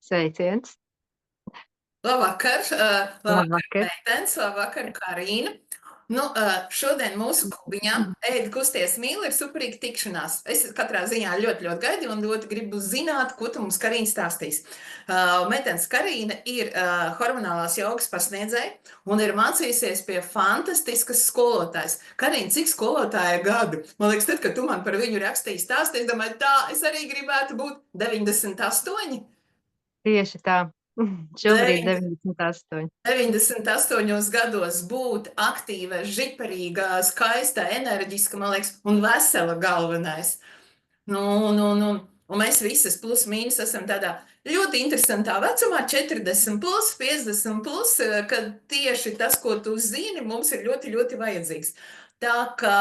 Sveiciens! Labvakar, labvakar, Labvakar! meitenes, labvakar, Karīna. Šodien mūsu klubiņā Ēd kusties mīli ir superīga tikšanās. Es katrā ziņā ļoti gaidīju un ļoti gribu zināt, ko tu mums, Karīna, stāstīs. Meitenes Karīna ir hormonālās jogas pasniedzēja un ir mācījusies pie fantastiskas skolotājas. Karīna, cik skolotāja gadu? Man liekas, tad, kad tu man par viņu rakstīji stāsti, es domāju, tā, es arī gribētu būt 98. Tieši tā. Šobrīd 98. 98 gados būt aktīva, žiparīga, skaista, enerģiska, man liekas, un vesela galvenais. Un mēs visas plus mīnus esam tādā ļoti interesantā vecumā, 40 plus, 50 plus, kad tieši tas, ko tu zini, mums ir ļoti vajadzīgs. Tā kā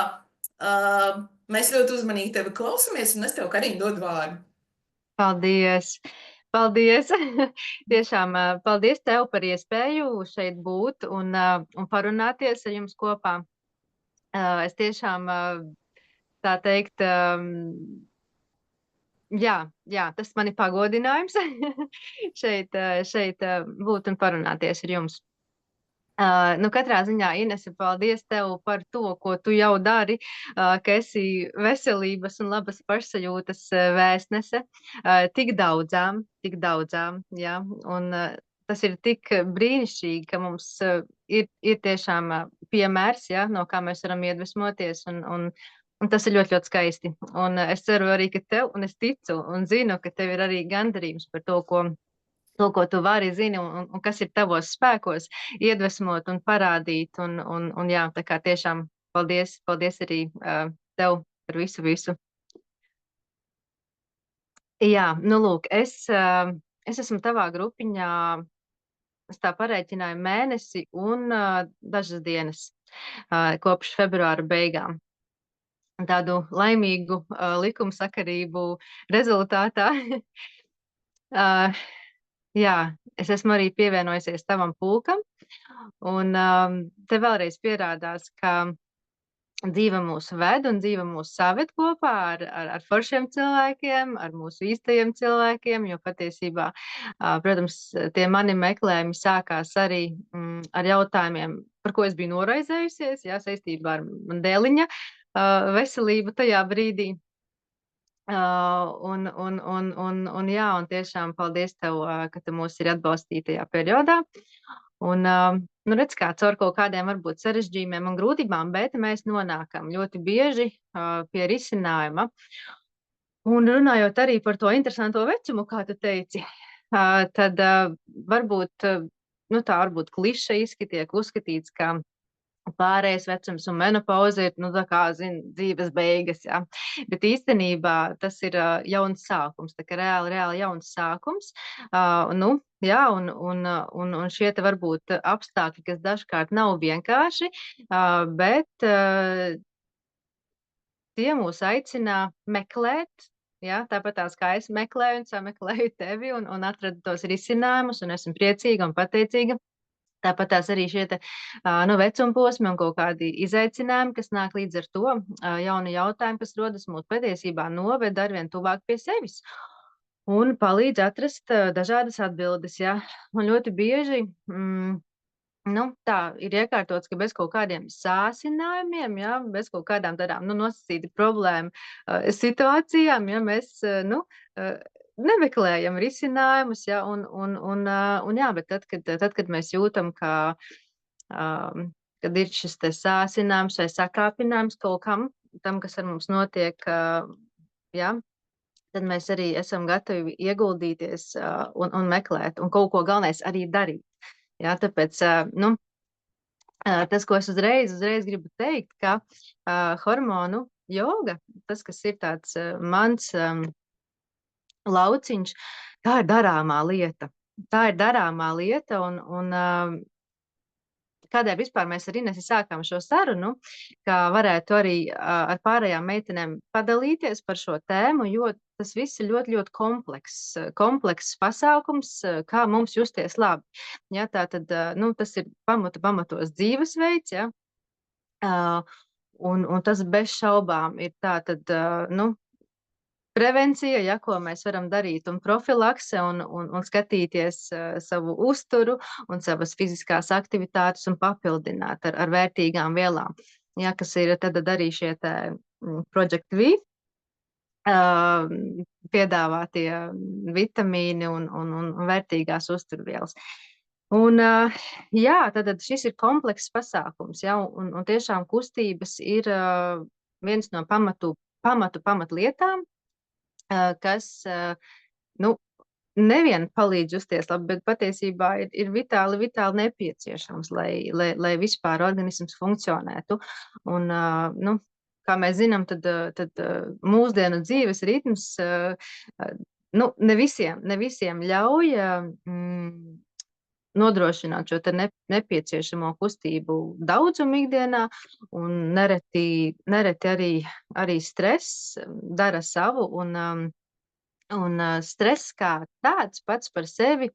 mēs ļoti uzmanīgi tevi klausamies, un es tev, Karīna, dodu vārdu. Paldies! Paldies! Tiešām paldies tev par iespēju šeit būt un parunāties ar jums kopā. Es tiešām, tā teikt, jā, tas man ir pagodinājums šeit būt un parunāties ar jums. Katrā ziņā, Inese, paldies tev par to, ko tu jau dari, ka esi veselības un labas pašsajūtas vēstnese tik daudzām, jā, un tas ir tik brīnišķīgi, ka mums ir tiešām piemērs, jā, no kā mēs varam iedvesmoties, un tas ir ļoti skaisti. Un es ceru arī, ka tev, un es ticu un zinu, ka tev ir arī gandarījums par to, ko tu vari zini un kas ir tavos spēkos iedvesmot un parādīt. Un jā, tā kā tiešām paldies arī tev par visu. Jā, lūk, es esmu tavā grupiņā, es tā parēķināju mēnesi un dažas dienas kopš februāra beigām. Tādu laimīgu likumsakarību rezultātā. Jā, es esmu arī pievienojusies tavam pulkam, un te vēlreiz pierādās, ka dzīve mūs ved un dzīve mūs saved kopā ar foršiem cilvēkiem, ar mūsu īstajiem cilvēkiem, jo patiesībā, protams, tie mani meklējumi sākās arī ar jautājumiem, par ko es biju noraizējusies, jā, saistībā ar man dēliņa veselību tajā brīdī. Jā, un tiešām paldies tev, ka tu mūs ir atbalstīji tajā periodā. Un, redz, kā caur kaut kādiem varbūt sarežģījumiem un grūtībām, bet mēs nonākam ļoti bieži pie risinājuma. Un runājot arī par to interesanto vecumu, kā tu teici, tad varbūt, tā varbūt klišejiski tiek uzskatīts, ka pārējais vecums un menopauze ir, tā kā, dzīves beigas, jā. Bet īstenībā tas ir jauns sākums, tā kā reāli jauns sākums. Jā, un šie te varbūt apstākļi, kas dažkārt nav vienkārši, bet tie mūs aicina meklēt, jā, tāpat tās kā es meklēju un sameklēju tevi un atradu tos risinājumus, un esmu priecīga un pateicīga. Tāpat tās arī šie te, vecuma posmi un kaut kādi izaicinājumi, kas nāk līdz ar to, jauni jautājumi, kas rodas mūs patiesībā noved arvien tuvāk pie sevis un palīdz atrast dažādas atbildes, jā. Un ļoti bieži, tā ir iekārtots, ka bez kaut kādiem sāsinājumiem, jā, bez kaut kādām tādām, nosacīti problēmu situācijām, ja mēs, nemeklējam risinājumus, ja, jā, bet tad, kad mēs jūtam, ka, kad ir šis te sāsinājums vai sakāpinājums kaut kam, tam, kas ar mums notiek, jā, tad mēs arī esam gatavi ieguldīties un meklēt, un kaut ko galvenais arī darīt. Jā, tāpēc, tas, ko es uzreiz gribu teikt, ka hormonu joga, tas, kas ir tāds mans lauciņš, tā ir darāmā lieta. Tā ir darāmā lieta, un kādēļ vispār mēs ar Inesi sākām šo sarunu, ka varētu arī ar pārējām meitenēm padalīties par šo tēmu, jo tas viss ir ļoti komplekss pasākums, kā mums justies labi. Ja, tātad, tas ir pamatos dzīvesveids, ja, un tas bez šaubām ir tātad, prevencija, ja, ko mēs varam darīt, un profilakse, un skatīties savu uzturu un savas fiziskās aktivitātes un papildināt ar vērtīgām vielām, ja, kas ir tad arī šie te Project V piedāvātie vitamīni un vērtīgās uzturvielas. Un, jā, tad šis ir komplekss pasākums, ja, un tiešām kustības ir viens no pamatlietām, kas, nu, nevien palīdz justies labi, bet patiesībā ir vitāli nepieciešams, lai vispār organisms funkcionētu. Un, nu, kā mēs zinām, tad mūsdienu dzīves ritms, nu, ne visiem ļauj nodrošināt šo te nepieciešamo kustību daudzumu ikdienā, un nereti arī stress dara savu, un stress kā tāds pats par sevi,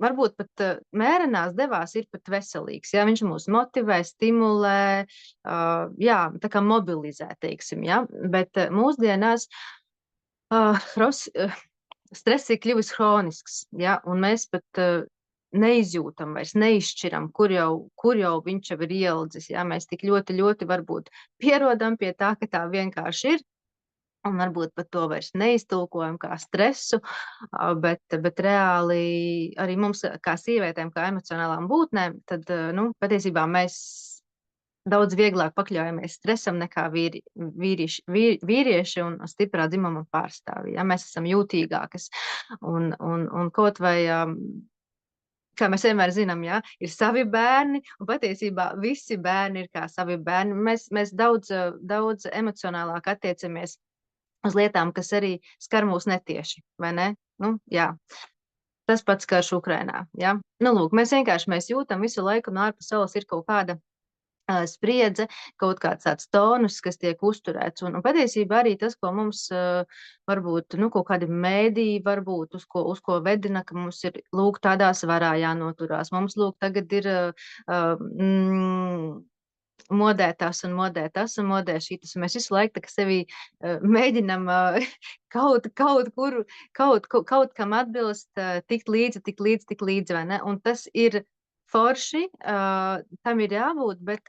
varbūt pat mērenās devās ir pat veselīgs, ja viņš mūs motivē, stimulē, jā, tā kā mobilizē, teiksim, ja, bet mūsdienās stress ir kļuvis hronisks, ja, un mēs pat neizjūtam vairs, neizšķiram, kur jau viņš jau ir ielidzis, ja, mēs tik ļoti varbūt pierodam pie tā, ka tā vienkārši ir, un varbūt pat to vairs neiztulkojam kā stresu, bet reāli arī mums kā sievietēm, kā emocionālām būtnēm, tad, nu, patiesībā mēs daudz vieglāk pakļaujamies stresam nekā vīrieši un stiprā dzimuma pārstāvji. Ja? Mēs esam jūtīgākas un kaut vai, kā mēs vienmēr zinām, ja, ir savi bērni, un patiesībā visi bērni ir kā savi bērni. Mēs daudz emocionālāk attiecamies uz lietām, kas arī skar mūs netieši, vai ne? Nu, jā. Tas pats karš Ukrainā, ja? Nu, lūk, mēs jūtam visu laiku, un ārpus saules ir kaut kāda spriedze, kaut kāds tāds tonus, kas tiek uzturēts. Un patiesībā arī tas, ko mums varbūt, nu, kaut kādi mēdī varbūt, uz ko vedina, ka mums ir, lūk, tādā svarā jānoturās. Mums, lūk, tagad ir modē tas un modē šitas. Mēs visu laiku tā kā sevi mēģinam kaut kam atbilst, tikt līdzi, vai ne? Un tas ir forši, tam ir jābūt, bet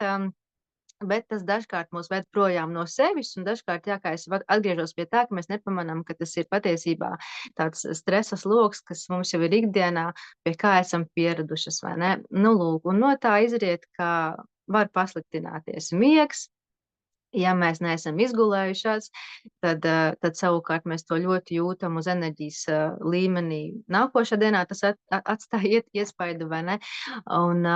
tas dažkārt mūs ved projām no sevis, un dažkārt, jā, kā es atgriežos pie tā, ka mēs nepamanām, ka tas ir patiesībā tāds stresa sloks, kas mums jau ir ikdienā, pie kā esam pieradušas, vai ne? Nu, lūk, un no tā izriet, ka var pasliktināties miegs. Ja mēs neesam izgulējušās, tad savukārt mēs to ļoti jūtam uz enerģijas līmenī. Nākošā dienā tas atstāja iespaidu, vai ne? Un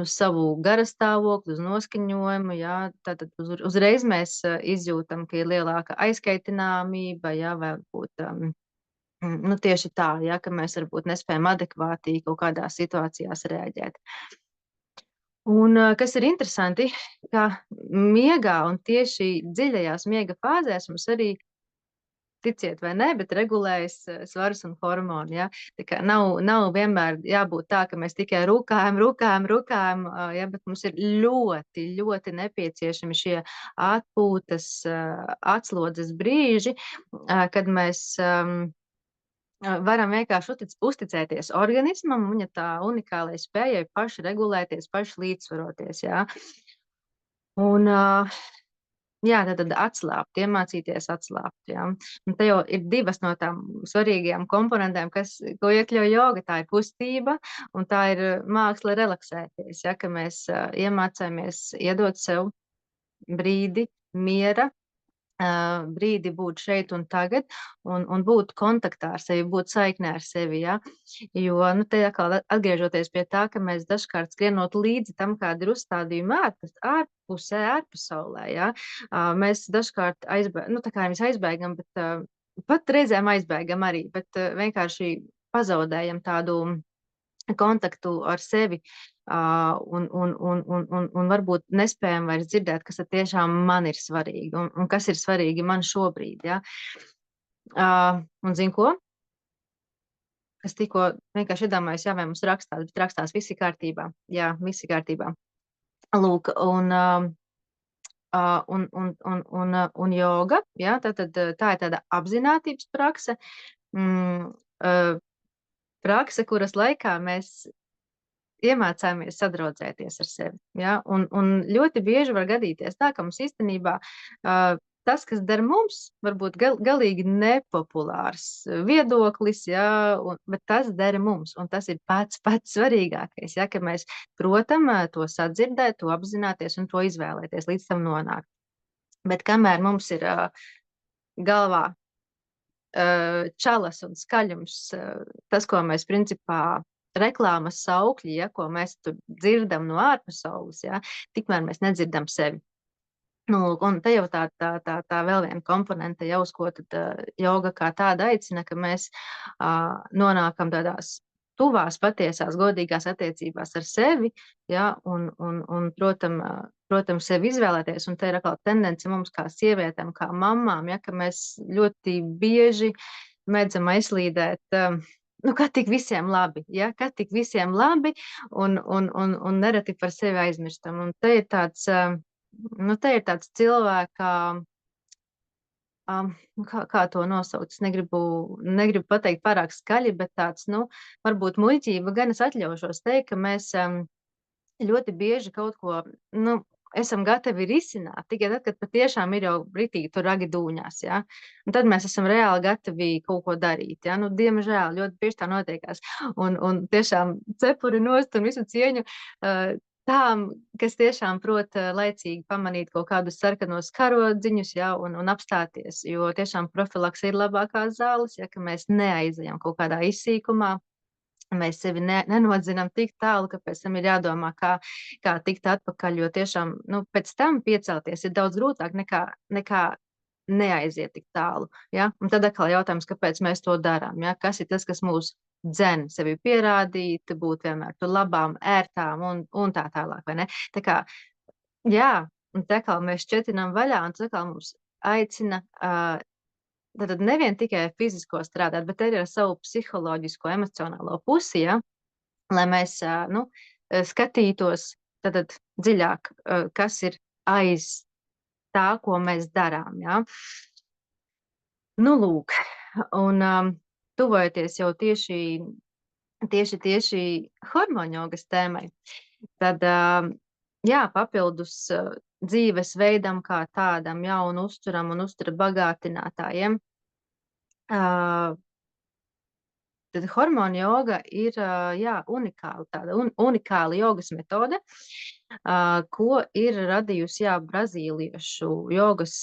uz savu garastāvokli, uz noskaņojumu, jā, tātad uzreiz mēs izjūtam, ka ir lielāka aizkaitināmība, jā, varbūt, nu, tieši tā, jā, ka mēs varbūt nespējam adekvāti kaut kādās situācijās reaģēt. Un kas ir interesanti, ka miegā un tieši dziļajās miega fāzēs mums arī, ticiet vai nē, bet regulējas svars un hormoni, ja? Tā kā nav vienmēr jābūt tā, ka mēs tikai rukājam, ja? Bet mums ir ļoti nepieciešami šie atpūtas, atslodzes brīži, kad mēs varam vienkārši uzticēties organismam, viņa tā unikālai spējai paši regulēties, paši līdzsvaroties, jā. Un, jā, tad atslābt, iemācīties atslābt, jā. Un te jau ir divas no tām svarīgajām komponentēm, ko iekļauj joga. Tā ir kustība un tā ir māksla relaksēties, ja, ka mēs iemācāmies iedot sev brīdi miera, brīdi būt šeit un tagad un būt kontaktā ar sevi, būt saiknē ar sevi, ja? Jo, nu, te atkal atgriežoties pie tā, ka mēs dažkārt skrienot līdzi tam, kāda ir uzstādījuma ārpasaulē, ja? Mēs dažkārt nu, tā kā nevis aizbēgam, bet pat reizēm aizbēgam arī, bet vienkārši pazaudējam tādu kontaktu ar sevi, un varbūt nespējam vairs dzirdēt, kas tiešām man ir svarīgi, un kas ir svarīgi man šobrīd, ja? Un zin ko? Es tikko vienkārši iedomājos, jā, vai mums rakstās, bet rakstās visi kārtībā. Jā, visi kārtībā. Lūk, un un joga, ja, tātad tā ir tāda apzinātības prakse, mm, prakse, kuras laikā mēs iemācāmies sadraudzēties ar sevi. Ja? Un ļoti bieži var gadīties tā, ka mums īstenībā tas, kas der mums, varbūt galīgi nepopulārs viedoklis, ja? Bet tas der mums, un tas ir pats svarīgākais, ja? Ka mēs protam to sadzirdēt, to apzināties un to izvēlēties, līdz tam nonākt. Bet kamēr mums ir galvā čalas un skaļums, tas, ko mēs principā reklāmas saukļi, ja, ko mēs tur dzirdam no ārpasaules, ja, tikmēr mēs nedzirdam sevi. Nu, un te jau tā vēl viena komponente jau, uz ko tad joga kā tāda aicina, ka mēs nonākam tādās tuvās, patiesās, godīgās attiecībās ar sevi, ja, un protams, sevi izvēlēties, un te ir atkal tendence mums kā sievietēm, kā mammām, ja, ka mēs ļoti bieži mēdzam aizslīdēt, nu, kad tik visiem labi, ja, kad tik visiem labi, un nereti par sevi aizmirstam, un te ir tāds, nu, te ir tāds cilvēka, kā to nosaukt, es negribu pateikt pārāk skaļi, bet tāds, nu, varbūt muļķība, gan es atļaušos teikt, ka mēs ļoti bieži kaut ko, nu, esam gatavi risināt tikai tad, kad patiešām ir jau ritīgi tur ragi dūņās, ja? Un tad mēs esam reāli gatavi kaut ko darīt, ja? Nu, diemžēl, ļoti bieži tā notiekās. Un tiešām cepuri nost un visu cieņu tām, kas tiešām prot laicīgi pamanīt kaut kādus sarkanos karodziņus, ja? Un apstāties, jo tiešām profilaks ir labākās zāles, ja? Ka mēs neaizejam kaut kādā izsīkumā. Mēs sevi nenodzinām tik tālu, ka pēc tam ir jādomā, kā tikt atpakaļ, jo tiešām, nu, pēc tam piecelties ir daudz grūtāk nekā neaiziet tik tālu, ja? Un tad atkal jautājums, kāpēc mēs to darām, ja? Kas ir tas, kas mūs dzen sevi pierādīt, būt vienmēr tur labām, ērtām un tā tālāk, vai ne? Tā kā, jā, un tā kā mēs šķetinām vaļā, un tā kā mums aicina tad nevien tikai fizisko strādāt, bet arī ar savu psiholoģisko, emocionālo pusi, ja? Lai mēs nu, skatītos tad dziļāk, kas ir aiz tā, ko mēs darām. Ja? Nu, lūk, un tuvojoties jau tieši hormonjogas tēmai, tad, jā, papildus dzīvesveidam kā tādam, ja, un uzturam un uztura bagātinātājiem, tad hormonu joga ir, jā, unikāla jogas metode, ko ir radījusi, jā, brazīliešu jogas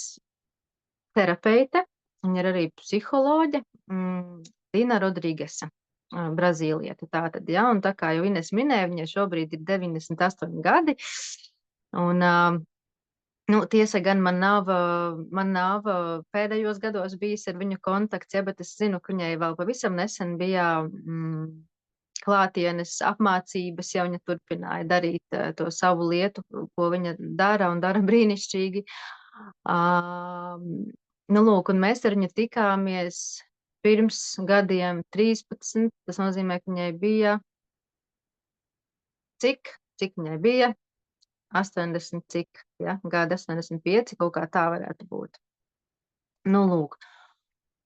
terapeite, viņa ir arī psiholoģe, Dina Rodrīgesa, brazīlieta tātad, jā, un tā kā jau Ines minēja, viņai šobrīd ir 98 gadi, un, nu, tiesa gan man nav pēdējos gados bijis ar viņu kontakts, ja, bet es zinu, ka viņai vēl pavisam nesen bija klātienes apmācības, ja viņa turpināja darīt to savu lietu, ko viņa dara un dara brīnišķīgi. Nu, lūk, un mēs ar viņu tikāmies pirms gadiem 13, tas nozīmē, ka viņai bija, cik viņai bija? 80 cik, ja, gada 85, kaut kā tā varētu būt. Nu, lūk.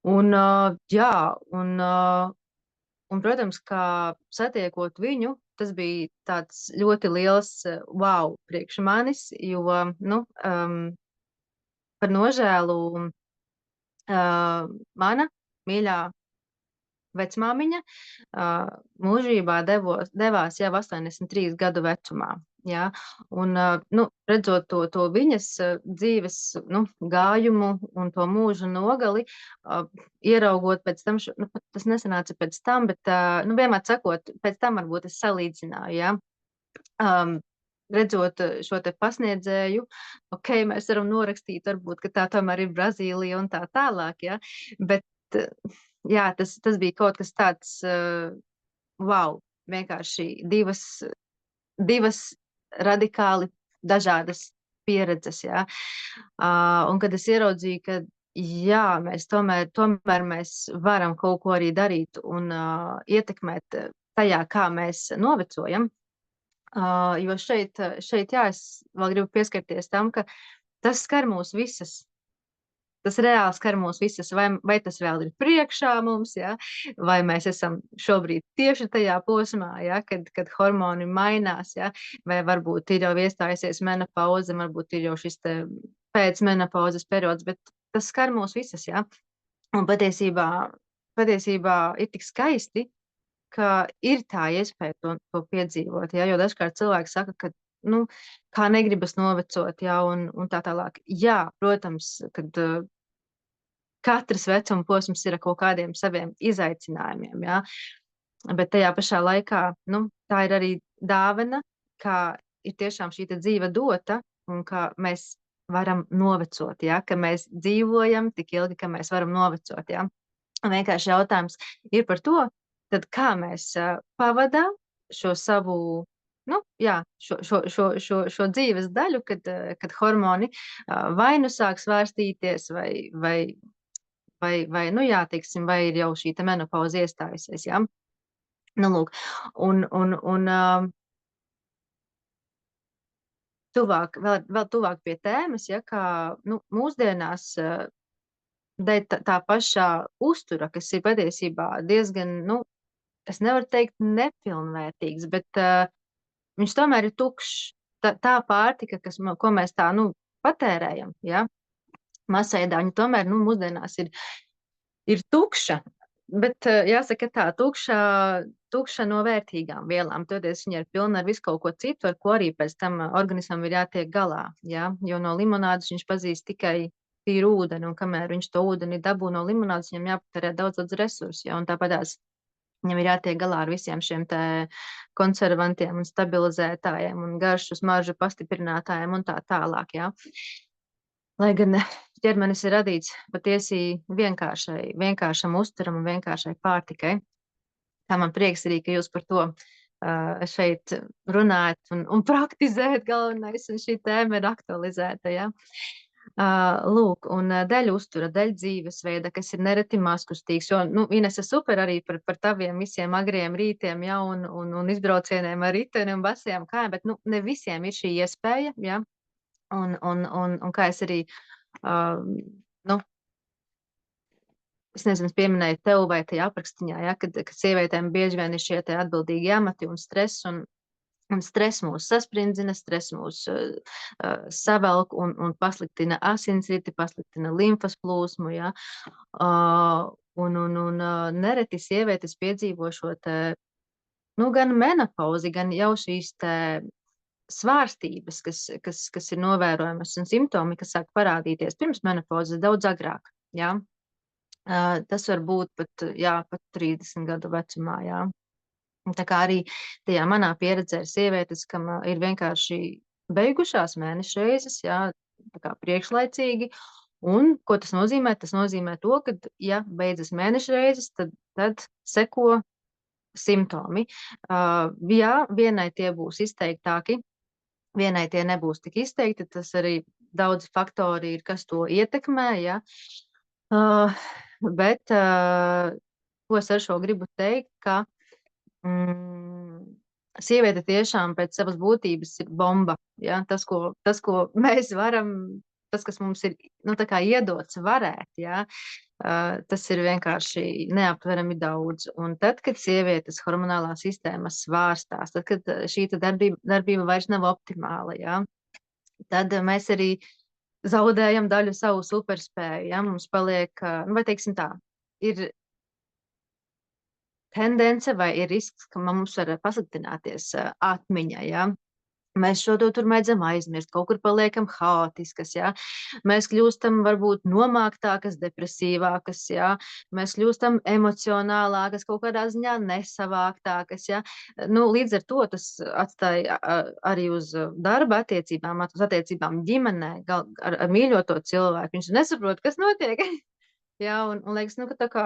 Un, jā, un, protams, kā satiekot viņu, tas bija tāds ļoti liels wow priekš manis, jo, nu, par nožēlu mana mīļā vecmāmiņa mūžībā devās jau 83 gadu vecumā. Ja? Un, nu, redzot to viņas dzīves, nu, gājumu un to mūža nogali, ieraugot pēc tam, nu, tas nesanāca pēc tam, bet, nu, vienmēr sakot, pēc tam varbūt es salīdzināju, ja? Redzot šo te pasniedzēju, ok, mēs varam norakstīt, varbūt, ka tā tomēr ir Brazīlija un tā tālāk, ja? Bet, jā, tas bija kaut kas tāds, wow, vienkārši divas radikāli dažādas pieredzes, jā. Un kad es ieraudzīju, ka jā, mēs tomēr mēs varam kaut ko arī darīt un ietekmēt tajā, kā mēs novecojam, jo šeit, jā, es vēl gribu pieskarties tam, ka tas skar mūs visas. Tas reāli skar mūs visas, vai tas vēl ir priekšā mums, ja? Vai mēs esam šobrīd tieši tajā posmā, ja? Kad hormoni mainās, ja? Vai varbūt ir jau iestājusies menopauze, varbūt ir jau šis pēcmenopauzes periods, bet tas skar mūs visas, ja? Un patiesībā ir tik skaisti, ka ir tā iespēja to piedzīvot, ja? Jo dažkārt cilvēki saka, ka, nu, kā negribas novecot, ja? Un tā tālāk. Jā, protams, kad katrs vecuma posms ir ar kaut kādiem saviem izaicinājumiem, ja? Bet tajā pašā laikā, nu, tā ir arī dāvana, ka ir tiešām šī dzīve dota un ka mēs varam novecot, ja? Ka mēs dzīvojam tik ilgi, ka mēs varam novecot, ja? Un vienkārši jautājums ir par to, tad kā mēs pavadām šo savu, nu, jā, šo dzīves daļu, kad hormoni vai nu sāk svārstīties, vai, nu jā, teiksim, vai ir jau šī menopauze iestājusies, jā. Nu, lūk, un vēl tuvāk pie tēmas, ja, kā, nu, mūsdienās dēļ tā pašā uztura, kas ir patiesībā diezgan, nu, es nevaru teikt nepilnvērtīgs, bet viņš tomēr ir tukšs. Tā pārtika, ko mēs tā, nu, patērējam, ja, masēdā, viņa tomēr, nu, mūsdienās ir tukša, bet jāsaka tā, tukša no vērtīgām vielām. Toties viņa ir pilna ar visu kaut ko citu, ar ko arī pēc tam organismam ir jātiek galā, ja? Jo no limonādes viņš pazīst tikai tīru ūdeni, un kamēr viņš to ūdeni dabū no limonādes, viņam jāpatērē daudz resursu, ja? Un tāpatās viņam ir jātiek galā ar visiem šiem te konservantiem un stabilizētājiem un garšu smaržu pastiprinātājiem un tā tālāk, ja? Lai gan ķermenis ir radīts patiesi vienkāršam uzturam un vienkāršai pārtikai. Tā man prieks arī, ka jūs par to šeit runājat un praktizējat galvenais, un šī tēma ir aktualizēta, ja? Lūk, un dēļ uztura, dēļ dzīvesveida, kas ir nereti mazkustīgs, jo, nu, Inese, super arī par taviem visiem agriem rītiem, ja, un izbraucieniem ar riteni un basajām kājām, bet, nu, ne visiem ir šī iespēja, ja, un kā es arī, nu, es nezinu, es pieminēju tev vai tajā aprakstiņā, ja, kad sievietēm bieži vien ir šie te atbildīgi amati un stress, un stress mūs sasprindzina, stress mūs savelk un pasliktina asinsriti, pasliktina limfas plūsmu, ja. Un nereti sievietes piedzīvo šo te, nu, gan menopauzi, gan jau šīs te svārstības, kas ir novērojamas, un simptomi, kas sāk parādīties pirms menopauzes daudz agrāk, ja. Tas var būt pat 30 gadu vecumā, jā. Tā kā arī tajā manā pieredzē ir sievietes, kam ir vienkārši beigušās mēneša reizes, jā, tā kā priekšlaicīgi, un ko tas nozīmē? Tas nozīmē to, ka, ja beidzas mēneša reizes, tad seko simptomi. Jā, vienai tie būs izteiktāki, vienai tie nebūs tik izteikti, tas arī daudz faktori ir, kas to ietekmē, jā. Bet, ko es ar šo gribu teikt, ka sieviete tiešām pēc savas būtības ir bomba, ja? Tas, ko mēs varam, tas, kas mums ir, nu, tā kā iedots varēt, ja? Tas ir vienkārši neaptverami daudz. Un tad, kad sievietes hormonālā sistēma svārstās, tad, kad šī darbība vairs nav optimāla, ja? Tad mēs arī zaudējam daļu savu superspēju, ja, mums paliek, nu, vai teiksim tā, ir tendence vai ir risks, ka mums var pasliktināties atmiņa, ja. Mēs šo to tur mēdzam aizmirst, kaut kur paliekam haotiskas, ja. Mēs kļūstam varbūt nomāktākas, depresīvākas, ja. Mēs kļūstam emocionālākas, kaut kādā ziņā nesavāktākas, ja. Nu, līdz ar to tas atstāja arī uz darba attiecībām, uz attiecībām ģimenē, ar mīļoto cilvēku. Viņš nesaprot, kas notiek. Jā, un liekas, nu, ka tā kā,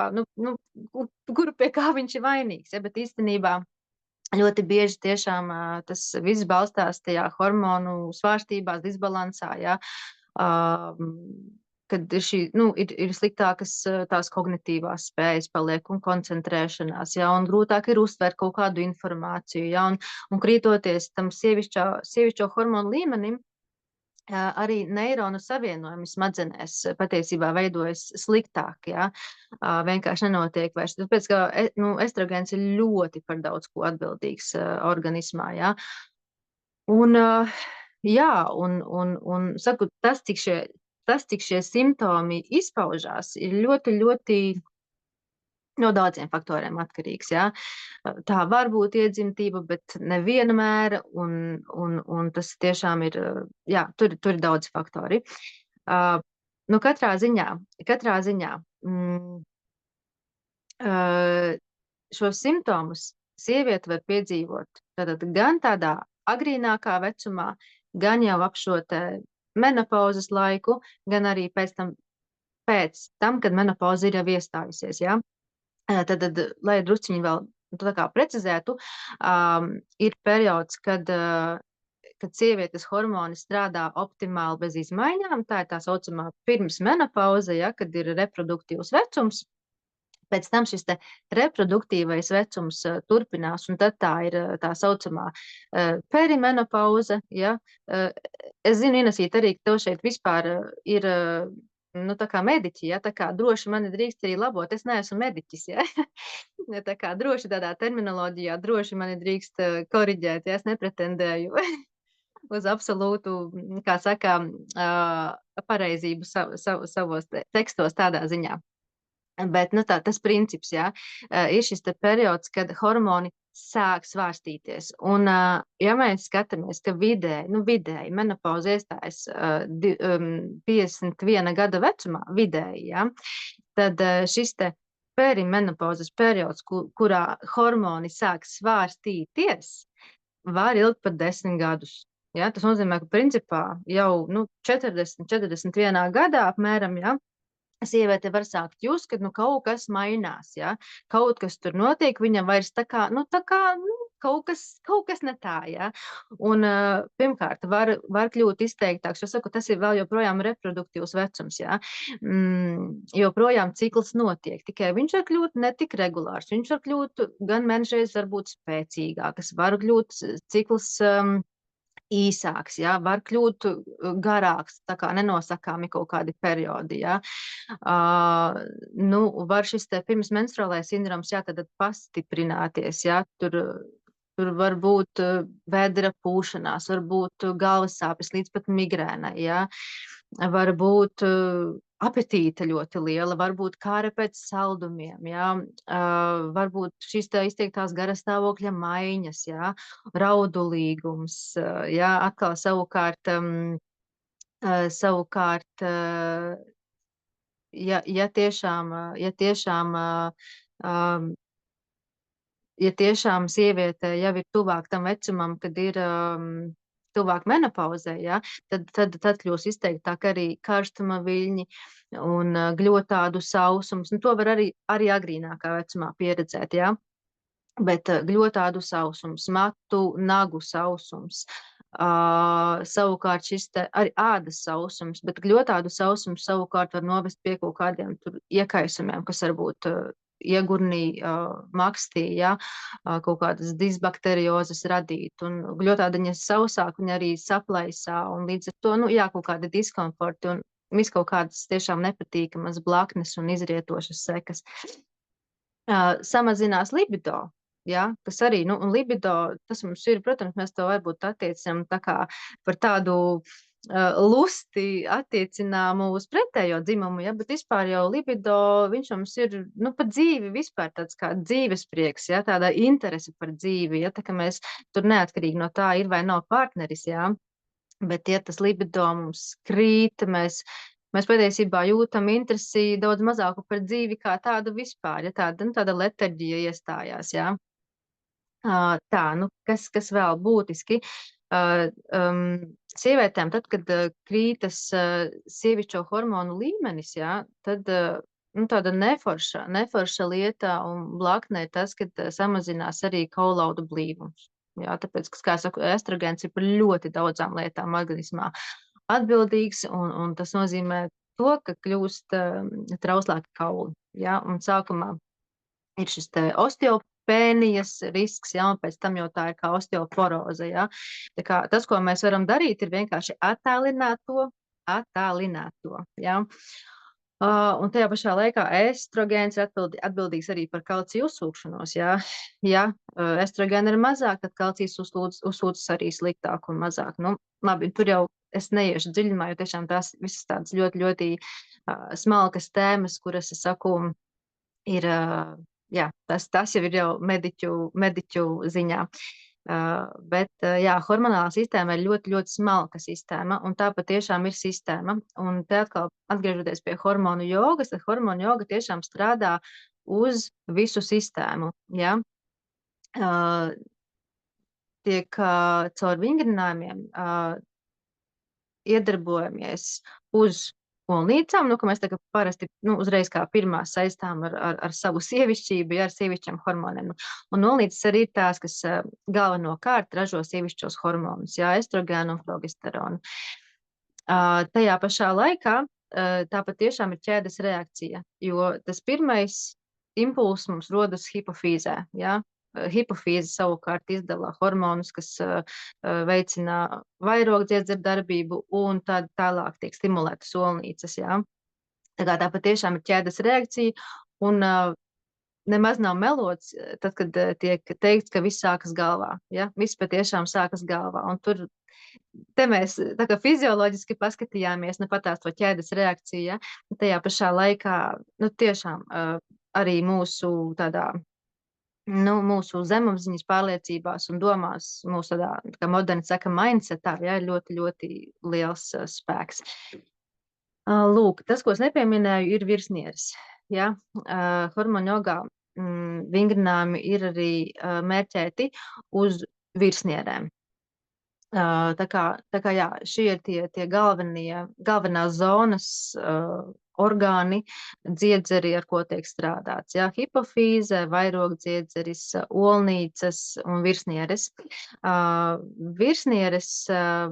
kuru pie kā viņš ir vainīgs, ja, bet īstenībā ļoti bieži tiešām tas viss balstās tajā hormonu svārstībās, disbalansā, ja, kad ir sliktākas tās kognitīvās spējas paliek un koncentrēšanās, ja, un grūtāk ir uztvert kaut kādu informāciju, ja, un krītoties tam sievišķo hormonu līmenim, arī neironu savienojumi smadzenēs patiesībā veidojas sliktāk, ja, vienkārši nenotiek vairs. Tāpēc, ka estrogens ir ļoti par daudz ko atbildīgs organismā, ja. Un, jā, un saku, cik šie simptomi izpaužās, ir ļoti, ļoti no daudziem faktoriem atkarīgs, jā. Tā var būt iedzimtība, bet nevienmēr, un tas tiešām ir, jā, tur ir daudz faktori. Nu, katrā ziņā, šos simptomus sieviete var piedzīvot tātad gan tādā agrīnākā vecumā, gan jau ap šo te menopauzes laiku, gan arī pēc tam, kad menopauze ir jau iestājusies, jā. Tad, lai drusciņi vēl tā kā precizētu, ir periods, kad sievietes hormoni strādā optimāli bez izmaiņām. Tā ir tā saucamā pirmsmenopauze, ja, kad ir reproduktīvs vecums. Pēc tam šis te reproduktīvais vecums turpinās, un tad tā ir tā saucamā perimenopauze. Ja. Es zinu, Inesīt, arī, ka tev šeit vispār ir tā kā mediķi, ja, tā kā droši mani drīkst arī labot, es neesmu mediķis, ja. Tā kā droši tādā terminoloģijā, droši mani drīkst koriģēt, ja es nepretendēju uz absolūtu, kā saka, pareizību savos tekstos tādā ziņā. Bet, tas princips, jā, ir šis te periods, kad hormoni sāk svārstīties. Un, ja mēs skatāmies, ka vidēji menopauze iestājas 51 gada vecumā, vidēji, jā, tad šis te perimenopauzes periods, kurā hormoni sāk svārstīties, var ilgt pat 10 gadus. Ja? Tas nozīmē, ka principā jau 41 gadā apmēram, ja, sieviete var sākt just, ka kaut kas mainās, ja? Kaut kas tur notiek, viņam vairs kaut kas ne tā, ja? Un pirmkārt, var kļūt izteiktāks, jo saku, tas ir vēl joprojām reproduktīvs vecums, ja? Joprojām cikls notiek, tikai viņš var kļūt netik regulārs, viņš var kļūt gan menšreiz varbūt spēcīgākas, var kļūt cikls īsāks, ja, var kļūt garāks, tā kā nenosakāmi kaut kādi periodi, ja. Var šis te pirmsmenstruālais sindroms, jā, tad pastiprināties, ja, tur var būt vēdera pūšanās, var būt galvas sāpes līdz pat migrēnai, ja, var būt apetīte ļoti liela, varbūt kāre pēc saldumiem, jā, varbūt šīs tā izteiktās garastāvokļa maiņas, jā, raudulīgums, jā, atkal savukārt, ja tiešām sieviete jau ir tuvāk tam vecumam, kad ir tuvāk menopauzē, ja, tad kļūs izteiktāk arī karstuma viļņi un gļotādu sausums. To var arī agrīnākā vecumā pieredzēt, ja. Bet gļotādu sausums, matu, nagu sausums, savukārt šis te arī ādas sausums, bet gļotādu sausums savukārt var novest pie kaut kādiem tur iekaisumiem, kas varbūt iegurnī, makstī, ja, kaut kādas disbakteriozes radīt, un gļotādiņa sausāk viņa arī saplaisā, un līdz ar to, jā, kaut kādi diskomforti un vis kaut kādas tiešām nepatīkamas blaknes un izrietošas sekas. Samazinās libido, ja, tas arī, un libido, tas mums ir, protams, mēs to varbūt attiecinām tā kā par tādu lusti attiecināmu uz pretējo dzimumu, ja, bet vispār jau libido, viņš mums ir, par dzīvi vispār tāds kā dzīvesprieks, ja, tāda interese par dzīvi, ja, tā kā mēs tur neatkarīgi no tā ir vai nav partneris, ja, bet ja tas libido mums krīt, mēs patiesībā jūtam interesi daudz mazāku par dzīvi kā tādu vispār, ja, tāda letarģija iestājās, ja. Tā, kas vēl būtiski? Sievietēm, tad, kad krītas sievišķo hormonu līmenis, jā, tad tāda neforša lieta un blakne ir tas, kad samazinās arī kaulaudu blīvums. Jā, tāpēc, kā saku, estrogens ir par ļoti daudzām lietām organismā atbildīgs, un tas nozīmē to, ka kļūst trauslāki kauli. Jā, un sākumā ir šis te pēnijas risks, ja, un pēc tam jau tā ir kā osteoporoze, ja. Tā kā tas, ko mēs varam darīt, ir vienkārši attālināt to, ja. Un tajā pašā laikā estrogēns ir atbildīgs arī par kalcija uzsūkšanos, ja. Ja estrogēna ir mazāk, tad kalcijas uzsūcas arī sliktāk un mazāk. Nu, labi, tur jau es neiešu dziļumā, jo tiešām tās visas tādas ļoti, ļoti smalkas tēmas, kuras, es saku, ir, jā, tas jau ir jau mediķu ziņā. Bet jā, hormonālā sistēma ir ļoti, ļoti smalka sistēma, un tā patiešām ir sistēma. Un te atkal atgriežoties pie hormonu jogas, tad hormonu joga tiešām strādā uz visu sistēmu. Ja? Tiek caur vingrinājumiem iedarbojamies uz olnīcām, nu, ka mēs tagad parasti, nu, uzreiz kā pirmā saistām ar savu sievišķību, ja, ar sievišķiem hormoniem. Un olnīcas arī ir tās, kas galvenokārt ražo sievišķos hormonus, jā, estrogēnu un progesteronu. Tajā pašā laikā tā patiešām ir ķēdes reakcija, jo tas pirmais impulss mums rodas hipofīzē, jā. Hipofīze savukārt izdala hormonus, kas veicina vairogdziedzera darbību, un tad tālāk tiek stimulētas olnīcas, jā. Tā patiešām ir ķēdes reakcija, un nemaz nav melots, tad, kad tiek teikts, ka viss sākas galvā, ja? Viss patiešām sākas galvā, un tur te mēs tā kā fizioloģiski paskatījāmies, nu patās to ķēdes reakciju, ja? Tajā pašā laikā, nu tiešām arī mūsu tādā, nu, mūsu zemapziņas pārliecībās un domās, mūsu tādā, kā moderni saka, mindsetā, ja, ir ļoti, ļoti liels spēks. Lūk, tas, ko es nepieminēju, ir virsnieris. Ja? Hormonu jogā vingrinājumi ir arī mērķēti uz virsnierēm. Tā kā jā, šie ir tie galvenās zonas, orgāni, dziedzeri, ar ko tiek strādāts. Jā, hipofīze, vairogdziedzeris, olnīcas un virsnieres. Virsnieres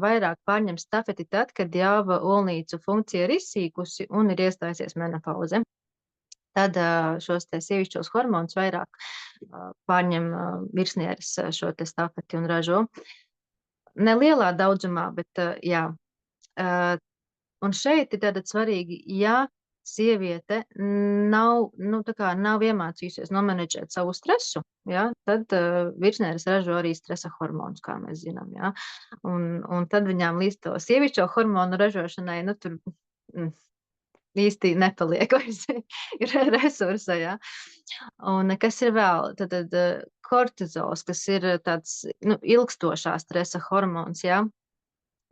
vairāk pārņem stafeti tad, kad jau olnīcu funkcija ir izsīkusi un ir iestājusies menopauze. Tad šos te sievišķos hormonus vairāk pārņem virsnieres šo te stafeti un ražo. Nelielā daudzumā, bet jā. Un šeit ir tātad svarīgi, ja sieviete nav, nu, tā kā nav iemācījusies nomenedžēt savu stresu, ja, tad virsnieres ražo arī stresa hormonus, kā mēs zinām, ja. Un tad viņām līdz to sievišķo hormonu ražošanai, nu, tur īsti nepaliek vairs ir resursa, ja. Un kas ir vēl? Tad kortizols, kas ir tāds, nu, ilgstošā stresa hormons, ja.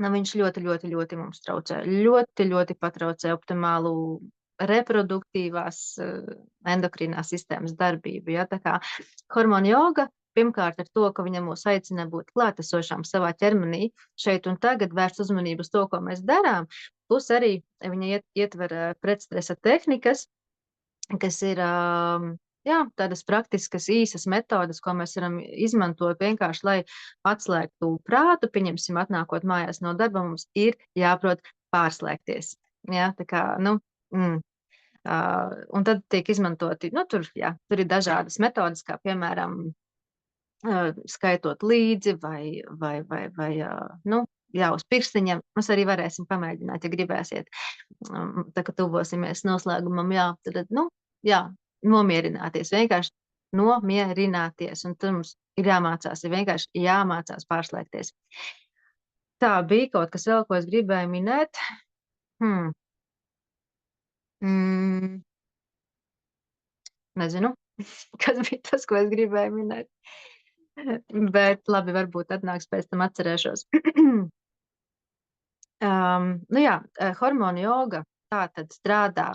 Nu, viņš ļoti, ļoti, ļoti mums traucē. Ļoti, ļoti patraucē optimālu reproduktīvās endokrinās sistēmas darbību, ja. Tā kā hormonu joga pirmkārt ar to, ka viņa mūs aicina būt klātesošām savā ķermenī, šeit un tagad vērst uzmanību uz to, ko mēs darām, plus arī viņa ietver pretstresa tehnikas, kas ir jā, tādas praktiskas, īsas metodas, ko mēs varam izmantot vienkārši, lai atslēgtu prātu, pieņemsim, atnākot mājās no darba, mums ir jāprot pārslēgties. Jā, tā kā, nu, un tad tiek izmantoti, nu, tur ir dažādas metodas, kā piemēram, skaitot līdzi vai nu, jā, uz pirkstiņiem. Mēs arī varēsim pamēģināt, ja gribēsiet. Tā kā tuvosimies noslēgumam, jā, tad, nu, jā, nomierināties, vienkārši nomierināties. Un tad mums ir jāmācās, ir vienkārši jāmācās pārslēgties. Tā bija kaut kas vēl, ko es gribēju minēt. Nezinu, kas bija tas, ko es gribēju minēt. Bet labi, varbūt atnāks pēc tam atcerēšos. Nu jā, hormonu joga tā tad strādā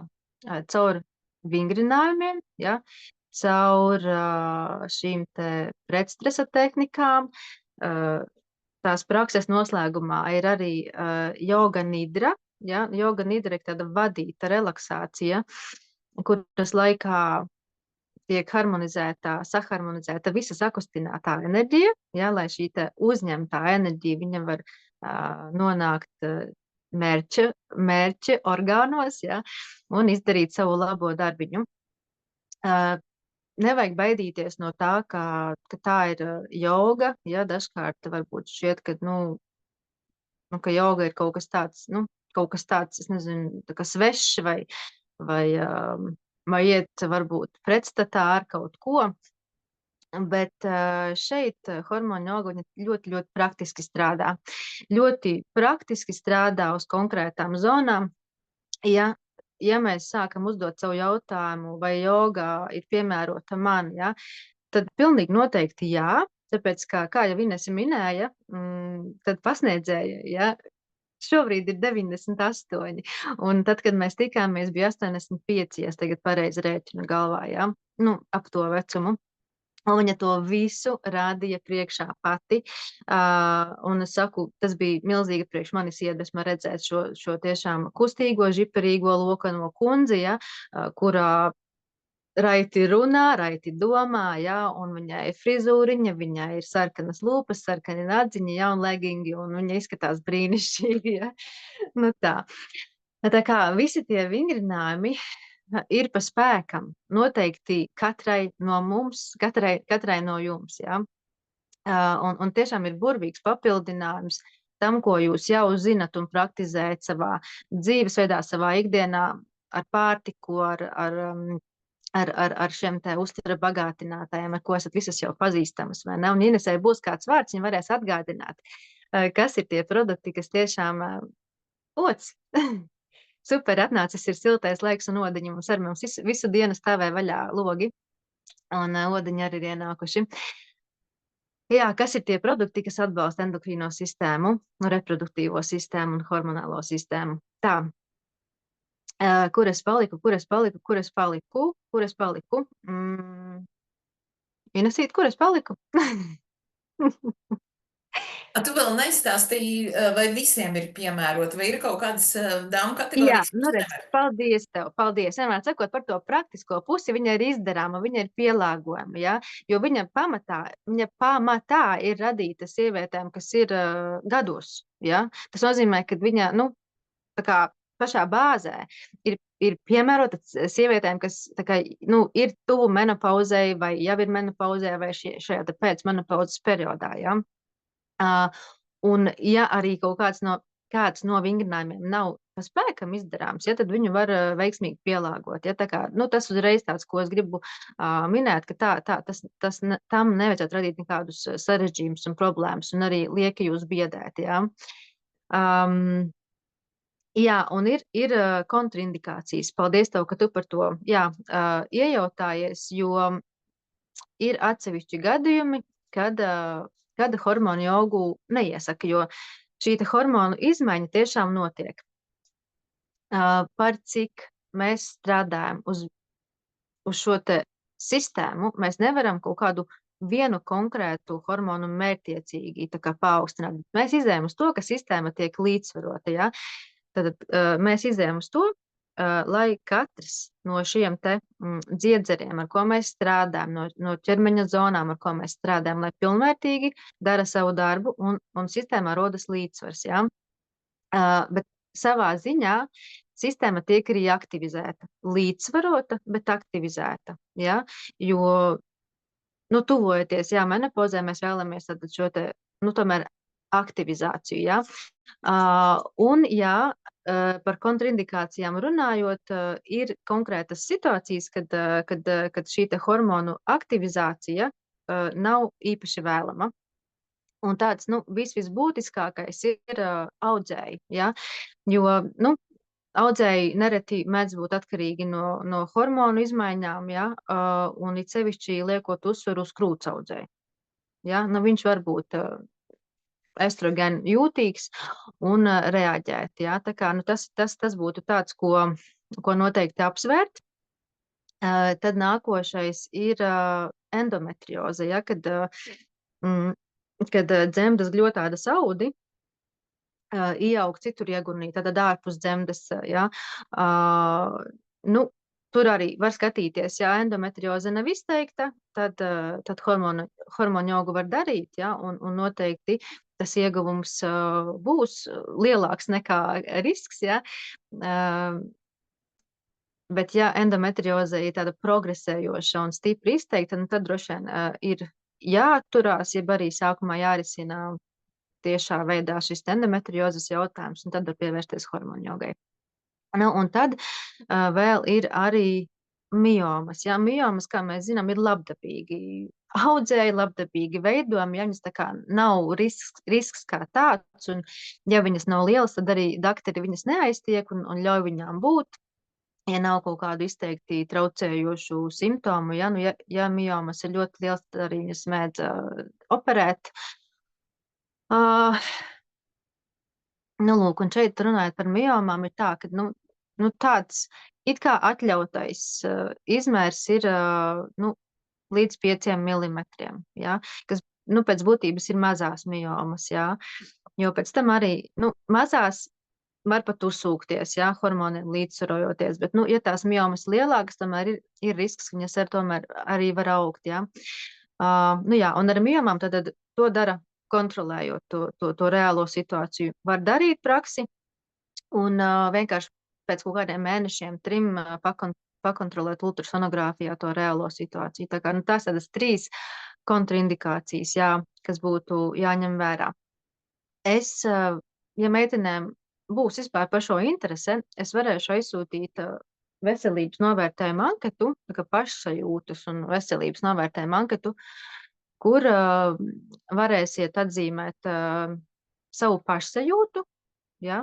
caur vingrinājumiem, ja, caur šīm te pretstresa tehnikām. Tās prakses noslēgumā ir arī joga nidra. Ja, joga nidra ir tāda vadīta relaksācija, kuras laikā tiek saharmonizēta visa sakustinātā enerģija, ja, lai šī te uzņemtā enerģija viņa var nonākt mērķa orgānos, ja, un izdarīt savu labo darbiņu. nevajag baidīties no tā, ka tā ir joga, ja dažkārt varbūt šķiet, ka joga ir kaut kas tāds, es nezinu, tā kā svešs vai iet varbūt pretstatā ar kaut ko. Bet šeit hormonu joga ļoti, ļoti praktiski strādā. Ļoti praktiski strādā uz konkrētām zonām. Ja mēs sākam uzdot savu jautājumu, vai joga ir piemērota man, ja, tad pilnīgi noteikti jā. Tāpēc, kā jau Inese minēja, tad pasniedzēja, ja, šobrīd ir 98. Un tad, kad mēs tikāmies, bija 85, ja es tagad pareizi rēķinu galvā, ja, ap to vecumu. Un viņa to visu rādīja priekšā pati. Un es saku, tas bija milzīgi priekš manis iedvesma redzēt šo tiešām kustīgo, žiperīgo lokano kundzi, ja, kurā raiti runā, raiti domā, ja, un viņai ir frizūriņa, viņai ir sarkanas lūpas, sarkani nadziņi, ja, un legingi, un viņa izskatās brīnišķīgi, ja. Nu tā. Tā kā visi tie vingrinājumi ir pa spēkam noteikti katrai no mums, katrai no jums, ja. Un tiešām ir burvīgs papildinājums tam, ko jūs jau zinat un praktizējat savā dzīvesveidā, savā ikdienā ar pārtiku, ar šiem te uztura bagātinātājiem, ar ko esat visas jau pazīstamas, vai ne? Un Inesei būs kāds vārds, viņa varēs atgādināt, kas ir tie produkti, kas tiešām ots. Super, atnācis ir siltais laiks un odiņi mums visu dienu stāvē vaļā logi, un odiņi arī ir ienākuši. Jā, kas ir tie produkti, kas atbalsta endokrīno sistēmu, reproduktīvo sistēmu un hormonālo sistēmu? Tā, kur es paliku? Inesīt, kur es paliku? Tu vēl nestāstīji, vai visiem ir piemērota, vai ir kaut kādas dāmu Jā, kategorijas? redz, paldies tev, paldies. Vienmēr sakot par to praktisko pusi, viņa ir izdarāma, viņa ir pielāgojama, ja? Jo viņa pamatā ir radīta sievietēm, kas ir gados, ja? Tas nozīmē, ka viņa, tā kā pašā bāzē ir piemērota sievietēm, kas tā kā, ir tuvu menopauzei vai jau ir menopauzē vai šajā pēcmenopauzes periodā, ja? Un ja arī kaut kāds no vingrinājumiem nav pa spēkam izdarāms, ja, tad viņu var veiksmīgi pielāgot. Ja, tā kā, tas uzreiz tāds, ko es gribu minēt, ka tam nevajadzētu radīt nekādus sarežģījumus un problēmas un arī lieki jūs biedēt. Ja. Jā, un ir kontraindikācijas. Paldies tev, ka tu par to iejautājies, jo ir atsevišķi gadījumi, kad hormonu jogu neiesaka, jo šī hormonu izmaiņa tiešām notiek. Par cik mēs strādājam uz šo te sistēmu, mēs nevaram kaut kādu vienu konkrētu hormonu mērķtiecīgi tā kā paaugstināt. Mēs izējam uz to, ka sistēma tiek līdzsvarota, ja? Tad mēs izējam uz to, lai katrs no šiem te dziedzeriem, ar ko mēs strādājam, no ķermeņa zonām, ar ko mēs strādājam, lai pilnvērtīgi dara savu darbu un sistēmā rodas līdzsvars, ja? Bet savā ziņā sistēma tiek arī aktivizēta, līdzsvarota, bet aktivizēta, ja? Jo, tuvojoties, menopozē, mēs vēlamies tad šo te, tomēr aktivizāciju, ja? Un, par kontraindikācijām runājot, ir konkrētas situācijas, kad šī te hormonu aktivizācija nav īpaši vēlama. Un tāds, visbūtiskākais ir audzēji, ja? Jo, audzēji nereti mēdz būt atkarīgi no hormonu izmaiņām, ja? Un it sevišķi liekot uzsvaru uz krūtsaudzēju. Ja? Viņš var būt estrogēnu jūtīgs un reaģēt. Ja? Tā kā, tas būtu tāds, ko noteikti apsvērt. Tad nākošais ir endometrioze, ja? Kad dzemdas gļotādas audi ieaug citur iegurnī, tad ārpus dzemdas, ja? Tur arī var skatīties, ja endometrioze nav izteikta, tad hormonu jogu var darīt, ja? Un noteikti tas ieguvums būs lielāks nekā risks, ja? Bet ja endometrioze ir tāda progresējoša un stipri izteikta, nu, tad droši vien ir jāatturās, jeb arī sākumā jārisina tiešā veidā šis endometriozes jautājums, un tad var pievērsties hormonu jogai. Nu, un tad vēl ir arī miomas. Jā, miomas, kā mēs zinām, ir labdabīgi audzēji, labdabīgi veidojumi, ja viņas tā kā nav risks kā tāds, un ja viņas nav lielas, tad arī dakteri viņas neaiztiek un ļauj viņām būt. Ja nav kaut kādu izteikti traucējošu simptomu, ja, nu, ja miomas ir ļoti liels, tad arī viņas mēdz operēt. Nu, lūk, un šeit runājot par miomām ir tā, ka, nu tāds it kā atļautais izmērs ir, nu, līdz 5 milimetriem, ja, kas, nu, pēc būtības ir mazās miomas, ja, jo pēc tam arī, nu, mazās var pat uzsūkties, ja, hormoniem līdzsvarojoties, bet, nu, ja tās miomas lielākas, tomēr ir risks, ka viņas tomēr arī var augt, ja. Nu, jā, un ar miomām tad to dara kontrolējot to reālo situāciju. Var darīt praksi un vienkārši pēc kaut kādiem mēnešiem, 3 pakontrolēt ultrasonogrāfijā to reālo situāciju. Tā kā, nu, tās tādas 3 kontraindikācijas, jā, kas būtu jāņem vērā. Ja meitenēm būs vispār par šo interese, es varēšu aizsūtīt veselības novērtējumu anketu, tā kā pašsajūtas un veselības novērtējumu anketu, kur varēsiet atzīmēt savu pašsajūtu, ja,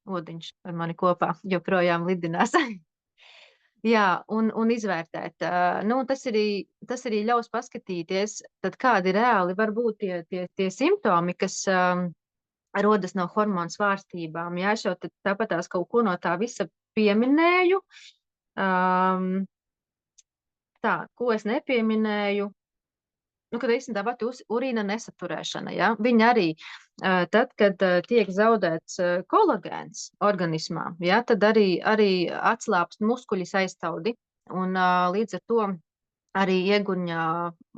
odiņš ar mani kopā joprojām lidinās. Jā, un izvērtēt. Nu, tas arī ļaus paskatīties, tad kādi reāli var būt tie simptomi, kas rodas no hormonu svārstībām. Jā, es jau tāpatās kaut ko no tā visa pieminēju. Tā, ko es nepieminēju? Nu, kad īstenībā tā pati urīna nesaturēšana, ja? Viņa arī, tad, kad tiek zaudēts kolagēns organismā, ja? Tad arī atslāpst muskuļi aiztaudi, un līdz ar to arī ieguņa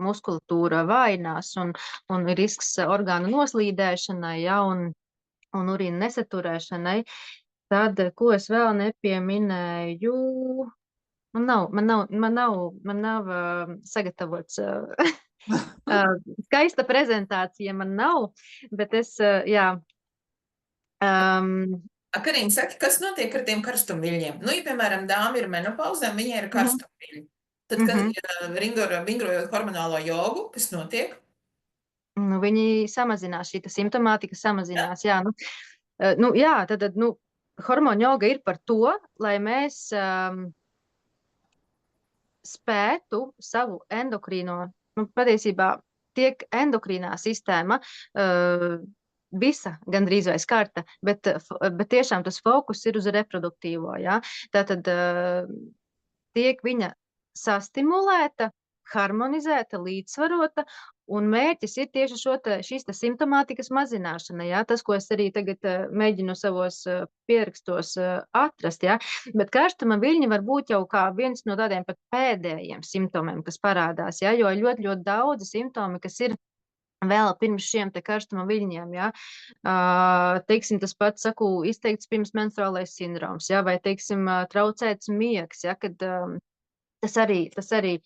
muskulatūra vājinās, un ir risks orgānu noslīdēšanai, ja? Un urīna nesaturēšanai. Tad, ko es vēl nepieminēju, man nav sagatavots skaista prezentācija man nav, bet es, jā. Karīna, saki, kas notiek ar tiem karstumviļņiem? Nu, ja, piemēram, dāma ir menopauzē, viņai ir karstumviļņi. Tad, kad vingrojot hormonālo jogu, kas notiek? Nu, viņi samazinās, šī simptomātika samazinās, jā. Nu, jā, tad, nu, hormonu joga ir par to, lai mēs spētu savu endokrīno, nu, patiesībā tiek endokrīnā sistēma visa gandrīz vai skarta, bet tiešām tas fokus ir uz reproduktīvo, ja? Tātad tiek viņa sastimulēta, harmonizēta, līdzsvarota, un mērķis ir tieši šīs simptomātikas mazināšana, ja? Tas, ko es arī tagad mēģinu savos pierakstos atrast, ja? Bet karstuma viļņi var būt jau kā viens no tādiem pat pēdējiem simptomiem, kas parādās, ja? Jo ļoti, ļoti daudzi simptomi, kas ir vēl pirms šiem te karstuma viļņiem, ja? Teiksim, tas pats, saku, izteikts pirmsmenstruālais sindroms, ja? Vai, teiksim, traucēts miegs, ja? Kad tas arī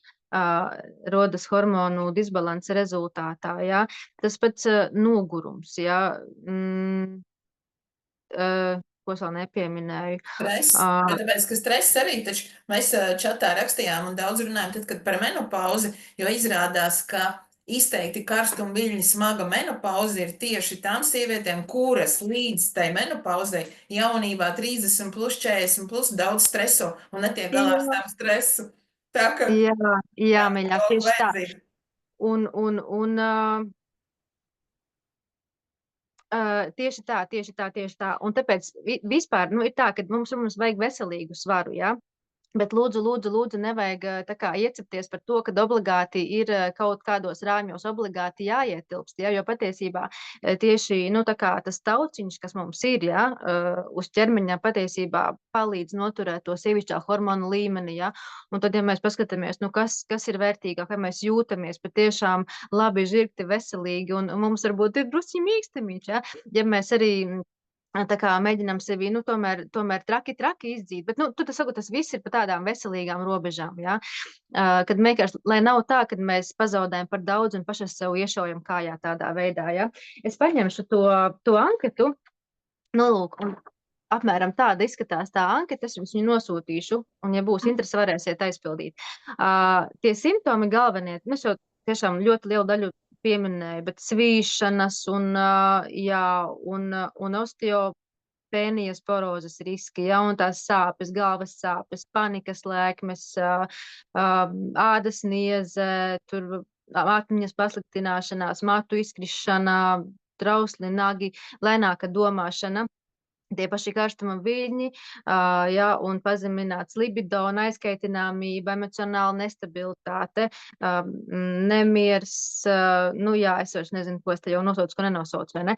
rodas hormonu disbalansa rezultātā, ja? Tas pats nogurums, ja? Ko es vēl nepieminēju. Stress, tāpēc, ka stress arī, taču mēs čatā rakstījām un daudz runājām tad, kad par menopauzi, jo izrādās, ka izteikti karstumviļņi smaga menopauze ir tieši tām sievietēm, kuras līdz tai menopauzei jaunībā 30 plus 40 plus daudz streso un netiek galā ar savu stresu. Tā ka... Jā, mīļāk, tieši tā. Tieši tā. Un tāpēc vispār, nu, ir tā, ka mums vajag veselīgu svaru, jā. Bet lūdzu, nevajag tā kā iecepties par to, ka obligāti ir kaut kādos rāmjos obligāti jāietilpst, ja, jo patiesībā tieši, nu, tā kā tas tauciņš, kas mums ir, ja, uz ķermeņa patiesībā palīdz noturēt to sievišķā hormonu līmeni, ja, un tad, ja mēs paskatāmies, nu, kas ir vērtīgāk, ja mēs jūtamies patiešām labi, žirgti, veselīgi, un mums varbūt ir drusci mīkstamiņš, ja, ja mēs arī Tā kā mēģinām sevi, tomēr traki izdzīt, bet, tas viss ir pa tādām veselīgām robežām, jā. Kad vienkārši, lai nav tā, kad mēs pazaudējam par daudz un paši sev iešaujam kājā tādā veidā, jā. Es paņemšu to anketu, lūk, un apmēram tāda izskatās tā anketa, es jums viņu nosūtīšu, un, ja būs interesi, varēsiet aizpildīt. Tie simptomi galvenie, es jau tiešām ļoti lielu daļu pieminēju, bet svīšanas un osteopēnijas porozes riski, ja, un tās sāpes, galvas sāpes, panikas lēkmes, ādas nieze, tur atmiņas pasliktināšanās, matu izkrišana, trausli nagi, lēnāka domāšana. Tie paši karstuma viļņi, ja, un pazemināts libido un aizkaitināmība, emocionāla nestabilitāte, nemiers, jā, es vairs nezinu, ko es te jau nosaucu, ko nenosaucu, vai ne?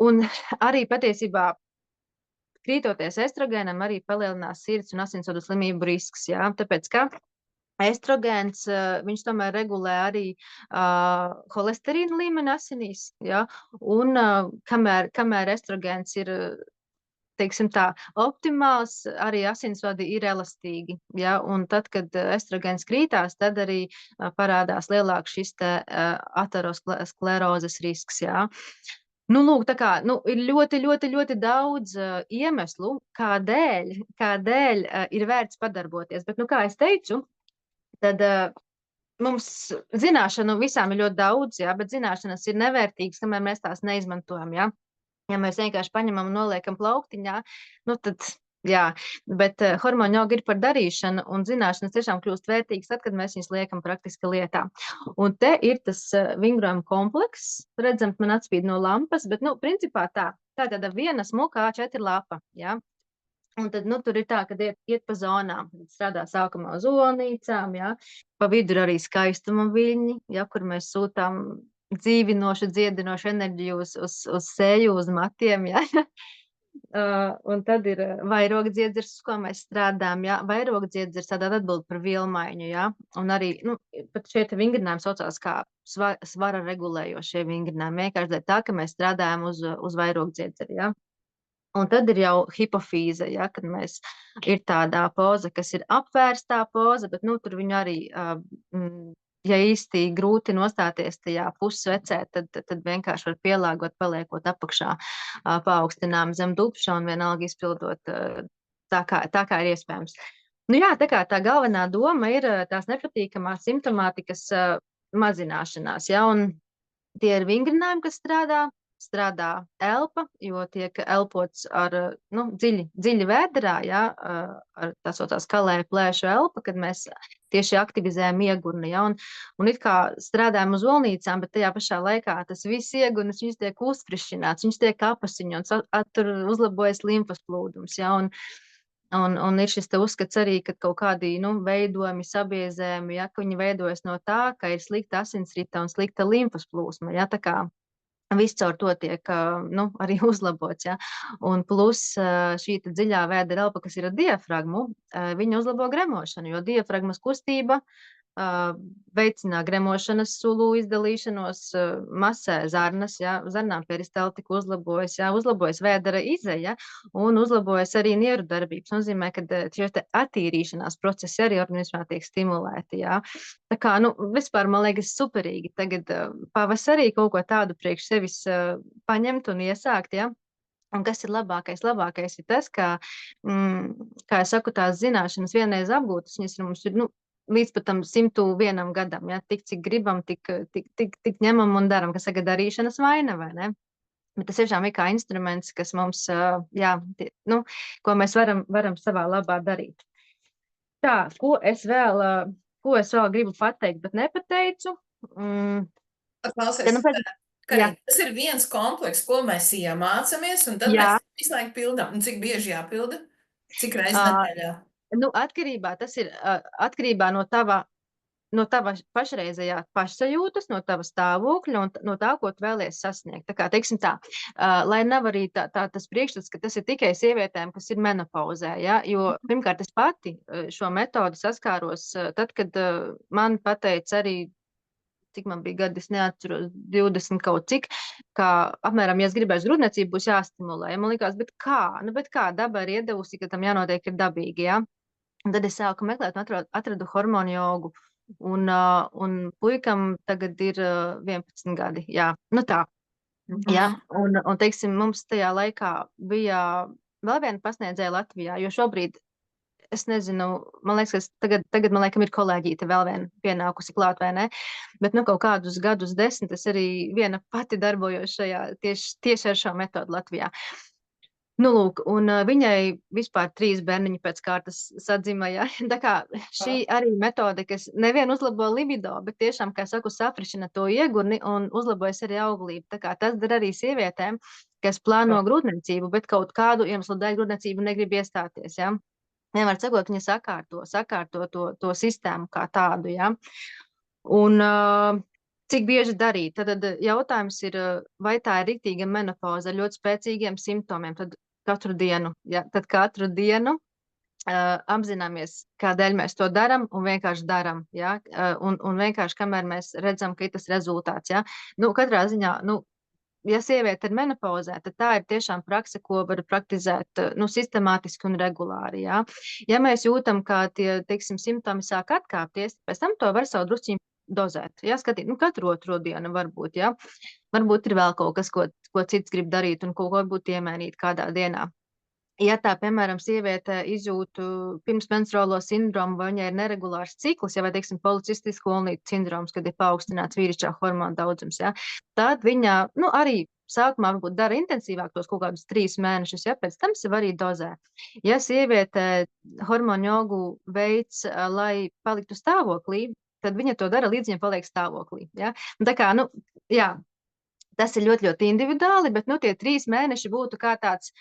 Un arī patiesībā krītoties estrogēnam arī palielinās sirds un asinsvadu slimību risks, jā, tāpēc, ka estrogēns, viņš tomēr regulē arī holesterīna līmeni asinīs, ja? Un kamēr estrogēns ir, teiksim tā, optimāls, arī asinsvadi ir elastīgi, ja? Un tad, kad estrogēns krītās, tad arī parādās lielāks šis te aterosklerozes risks, ja? Lūk, tā kā, ir ļoti daudz iemeslu, kādēļ ir vērts padarboties, bet, kā es teicu, tad mums zināšanu visām ir ļoti daudz, jā, bet zināšanas ir nevērtīgas, kamēr mēs tās neizmantojam, jā. Ja mēs vienkārši paņemam un noliekam plauktiņā, tad, jā, bet hormoni augi ir par darīšanu, un zināšanas tiešām kļūst vērtīgas tad, kad mēs viņas liekam praktiski lietā. Un te ir tas vingrojuma komplekss, redzam, man atspīd no lampas, bet, principā tā tāda viena smuka A4 lapa, jā. Un tad, tur ir tā, ka iet pa zonām, strādā sākumā uz olnīcām, ja, pa vidu ir arī skaistuma viļņi, ja, kur mēs sūtām dzīvinošu, dziedinošu enerģiju uz seju, uz matiem, ja. Un tad ir vairogdziedzers, uz ko mēs strādājam, ja, vairogdziedzers tātad atbild par vielmaiņu, ja, un arī, pat šie te vingrinājumi saucās kā svara regulējošie vingrinājumi, vienkārši dēļ tā, ka mēs strādājam uz vairogdziedzeri, ja. Un tad ir jau hipofīze, ja, kad ir tādā poza, kas ir apvērstā poza, bet, tur viņu arī, ja īsti grūti nostāties tajā pussvecē, tad vienkārši var pielāgot, paliekot apakšā paaugstinām zem dupša un vienalga izpildot tā kā ir iespējams. Jā, tā kā tā galvenā doma ir tās nepatīkamās simptomātikas mazināšanās, ja, un tie ir vingrinājumi, kas strādā elpa, jo tiek elpots ar dziļi vēderā, ja, ar tā saucās kalēju plēšu elpa, kad mēs tieši aktivizējam iegurni, ja, un it kā strādājam uz olnīcām, bet tajā pašā laikā tas viss iegurnis, viņas tiek uzfrišināts, viņas tiek apasiņots, tur uzlabojas limfas plūdums, ja, un ir šis te uzskats arī, ka kaut kādi, veidojumi, sabiezējumi, ja, ka viņi veidojas no tā, ka ir slikta asinsrita un slikta limfas plūsma, ja, tā kā viss caur to tiek arī uzlabots, ja. Un plus šī dziļā vēdera elpa, kas ir ar diafragmu, viņa uzlabo gremošanu, jo diafragmas kustība veicina gremošanas sulu izdalīšanos, masē zarnas, ja, zarnām peristaltika uzlabojas, ja, uzlabojas vēdera izeja un uzlabojas arī nieru darbības. Nozīmē, ka šie attīrīšanās procesi arī organismā tiek stimulēti, ja. Tā kā, vispār, man liekas, superīgi tagad pavasarī kaut ko tādu priekš sevis paņemt un iesākt, ja. Un kas ir labākais? Labākais ir tas, ka, kā es saku, tās zināšanas vienreiz apgūtas, viņas ir mums līdz pat tam 101 gadam, ja, tik cik gribam, tik ņemam un daram, kas saka darīšanas vaina, vai ne? Bet tas tiešām ir kā instruments, kas mums, jā, ko mēs varam savā labā darīt. Tā, ko es vēl gribu pateikt, bet nepateicu. Klausies, Karina, tas ir viens komplekss, ko mēs iemācamies, un tad mēs visu laiku pildām. Un cik bieži jāpilda? Cik reizes nedēļā? Tas ir atkarībā no tava pašreizējā pašsajūtas, no tava stāvokļa un no tā, ko tu vēlies sasniegt. Tā kā, teiksim tā, lai nav arī tas priekšstats, ka tas ir tikai sievietēm, kas ir menopauzē, ja? Jo pirmkārt es pati šo metodi saskāros tad, kad man pateica arī cik man bija gadi, es neatceros, 20 kaut cik, kā apmēram, ja es gribēšu grūtniecību, būs jāstimulē. Man likās, bet kā daba ir iedevusi, ka tam jānotiek ir dabīgi, ja? Un tad es sāku meklēt un atradu hormonu jogu. Un puikam tagad ir 11 gadi, jā, nu tā. Jā, un teiksim, mums tajā laikā bija vēl viena pasniedzēja Latvijā, jo šobrīd, es nezinu, man liekas, ka tagad man laikam ir kolēģīte vēl viena pienākusi klāt, vai ne? Bet, nu, kaut kādus gadus 10, es arī viena pati darbojos šajā tieši ar šo metodu Latvijā. Nu, lūk, un viņai vispār 3 bērniņi pēc kārtas sadzima, ja? Tā kā šī arī metode, kas nevien uzlabo libido, bet tiešām, kā saku, safrišina to iegurni un uzlabojas arī auglību. Tā kā tas dar arī sievietēm, kas plāno grūtniecību, bet kaut kādu iemeslu dēļ grūtniecību negrib iestāties, ja? Vienmēr sakot, viņa sakārto to sistēmu kā tādu, ja? Un cik bieži darīt? Tad jautājums ir, vai tā ir riktīga menopauze ar ļoti spēcīgiem simptomiem. Tad katru dienu apzināmies, kādēļ mēs to daram un vienkārši daram. Ja? Un vienkārši, kamēr mēs redzam, ka ir tas rezultāts. Ja? Nu, katrā ziņā, nu, ja sieviete ir menopauzē, tad tā ir tiešām prakse, ko var praktizēt nu, sistemātiski un regulāri. Ja? Ja mēs jūtam, ka tie, teiksim, simptomi sāk atkāpties, pēc tam to var savu drusciņu dozēt. Ja? Skatīt, nu, katru otro dienu varbūt, ja? Varbūt ir vēl kaut kas, ko cits grib darīt un ko varbūt iemainīt kādā dienā. Ja tā, piemēram, sieviete izjūt pirmsmenstruālo sindromu, vai viņai ir neregulārs cikls, ja, vai, teiksim, policistisko olnītu sindroms, kad ir paaugstināts vīrišķā hormona daudzums, ja, tad viņa, nu, arī sākumā varbūt dara intensīvāk tos kaut kādus 3 mēnešus, ja, pēc tam sev arī dozē. Ja sieviete hormonu jogu veids, lai paliktu stāvoklī, tad viņa to dara, līdz viņa paliek stāvoklī, ja. Un tā kā, nu, jā, tas ir ļoti, ļoti individuāli, bet, nu, tie 3 mēneši būtu kā tāds,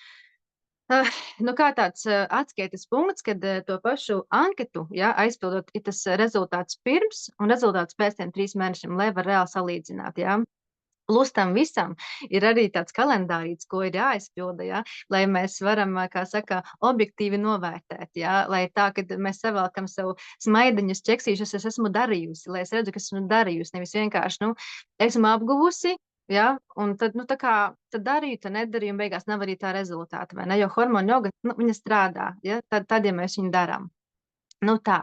nu, kā tāds atskaites punkts, kad to pašu anketu, ja, aizpildot, ir tas rezultāts pirms un rezultāts pēc tiem 3 mēnešiem, lai var reāli salīdzināt, ja. Plus tam visam ir arī tāds kalendārīts, ko ir jāizpilda, ja, lai mēs varam, kā saka, objektīvi novērtēt, ja, lai tā, kad mēs savelkam savu smaidiņus, ķeksīšus, es esmu darījusi, lai es redzu, ka esmu darījusi, nevis vienkārši, nu, esmu apguvusi, ja, un tad, nu, tā kā, tad darīju, tad nedarīju, un beigās nav arī tā rezultāta, vai ne, jo hormonu joga, nu, viņa strādā, ja, tad, ja mēs viņu darām. Nu tā,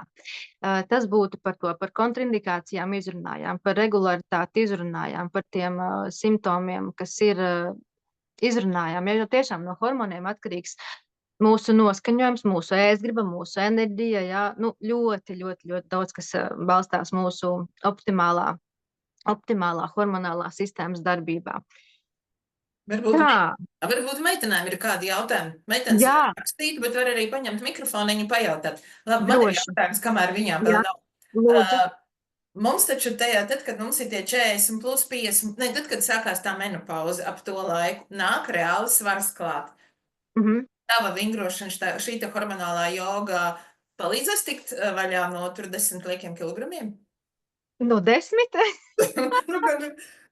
tas būtu par to, par kontraindikācijām izrunājām, par regularitāti izrunājām, par tiem simptomiem, kas ir izrunājām, jo tiešām no hormoniem atkarīgs mūsu noskaņojums, mūsu ēstgriba, mūsu enerģija, jā, nu ļoti, ļoti, ļoti daudz, kas balstās mūsu optimālā hormonālā sistēmas darbībā. Varbūt meitenēm ir kādi jautājumi. Meitenes var rakstīt, bet var arī paņemt mikrofoniņu un pajautāt. Labi, man ir jautājums, kamēr viņām vēl nav. Mums taču tajā, tad, kad mums ir tie 40 plus 50, ne, tad, kad sākās tā menopauze ap to laiku, nāk reāli svars klāt. Tava vingrošana, šī te hormonālā joga palīdzēs tikt vaļā no 10 liekiem kilogramiem? No 10?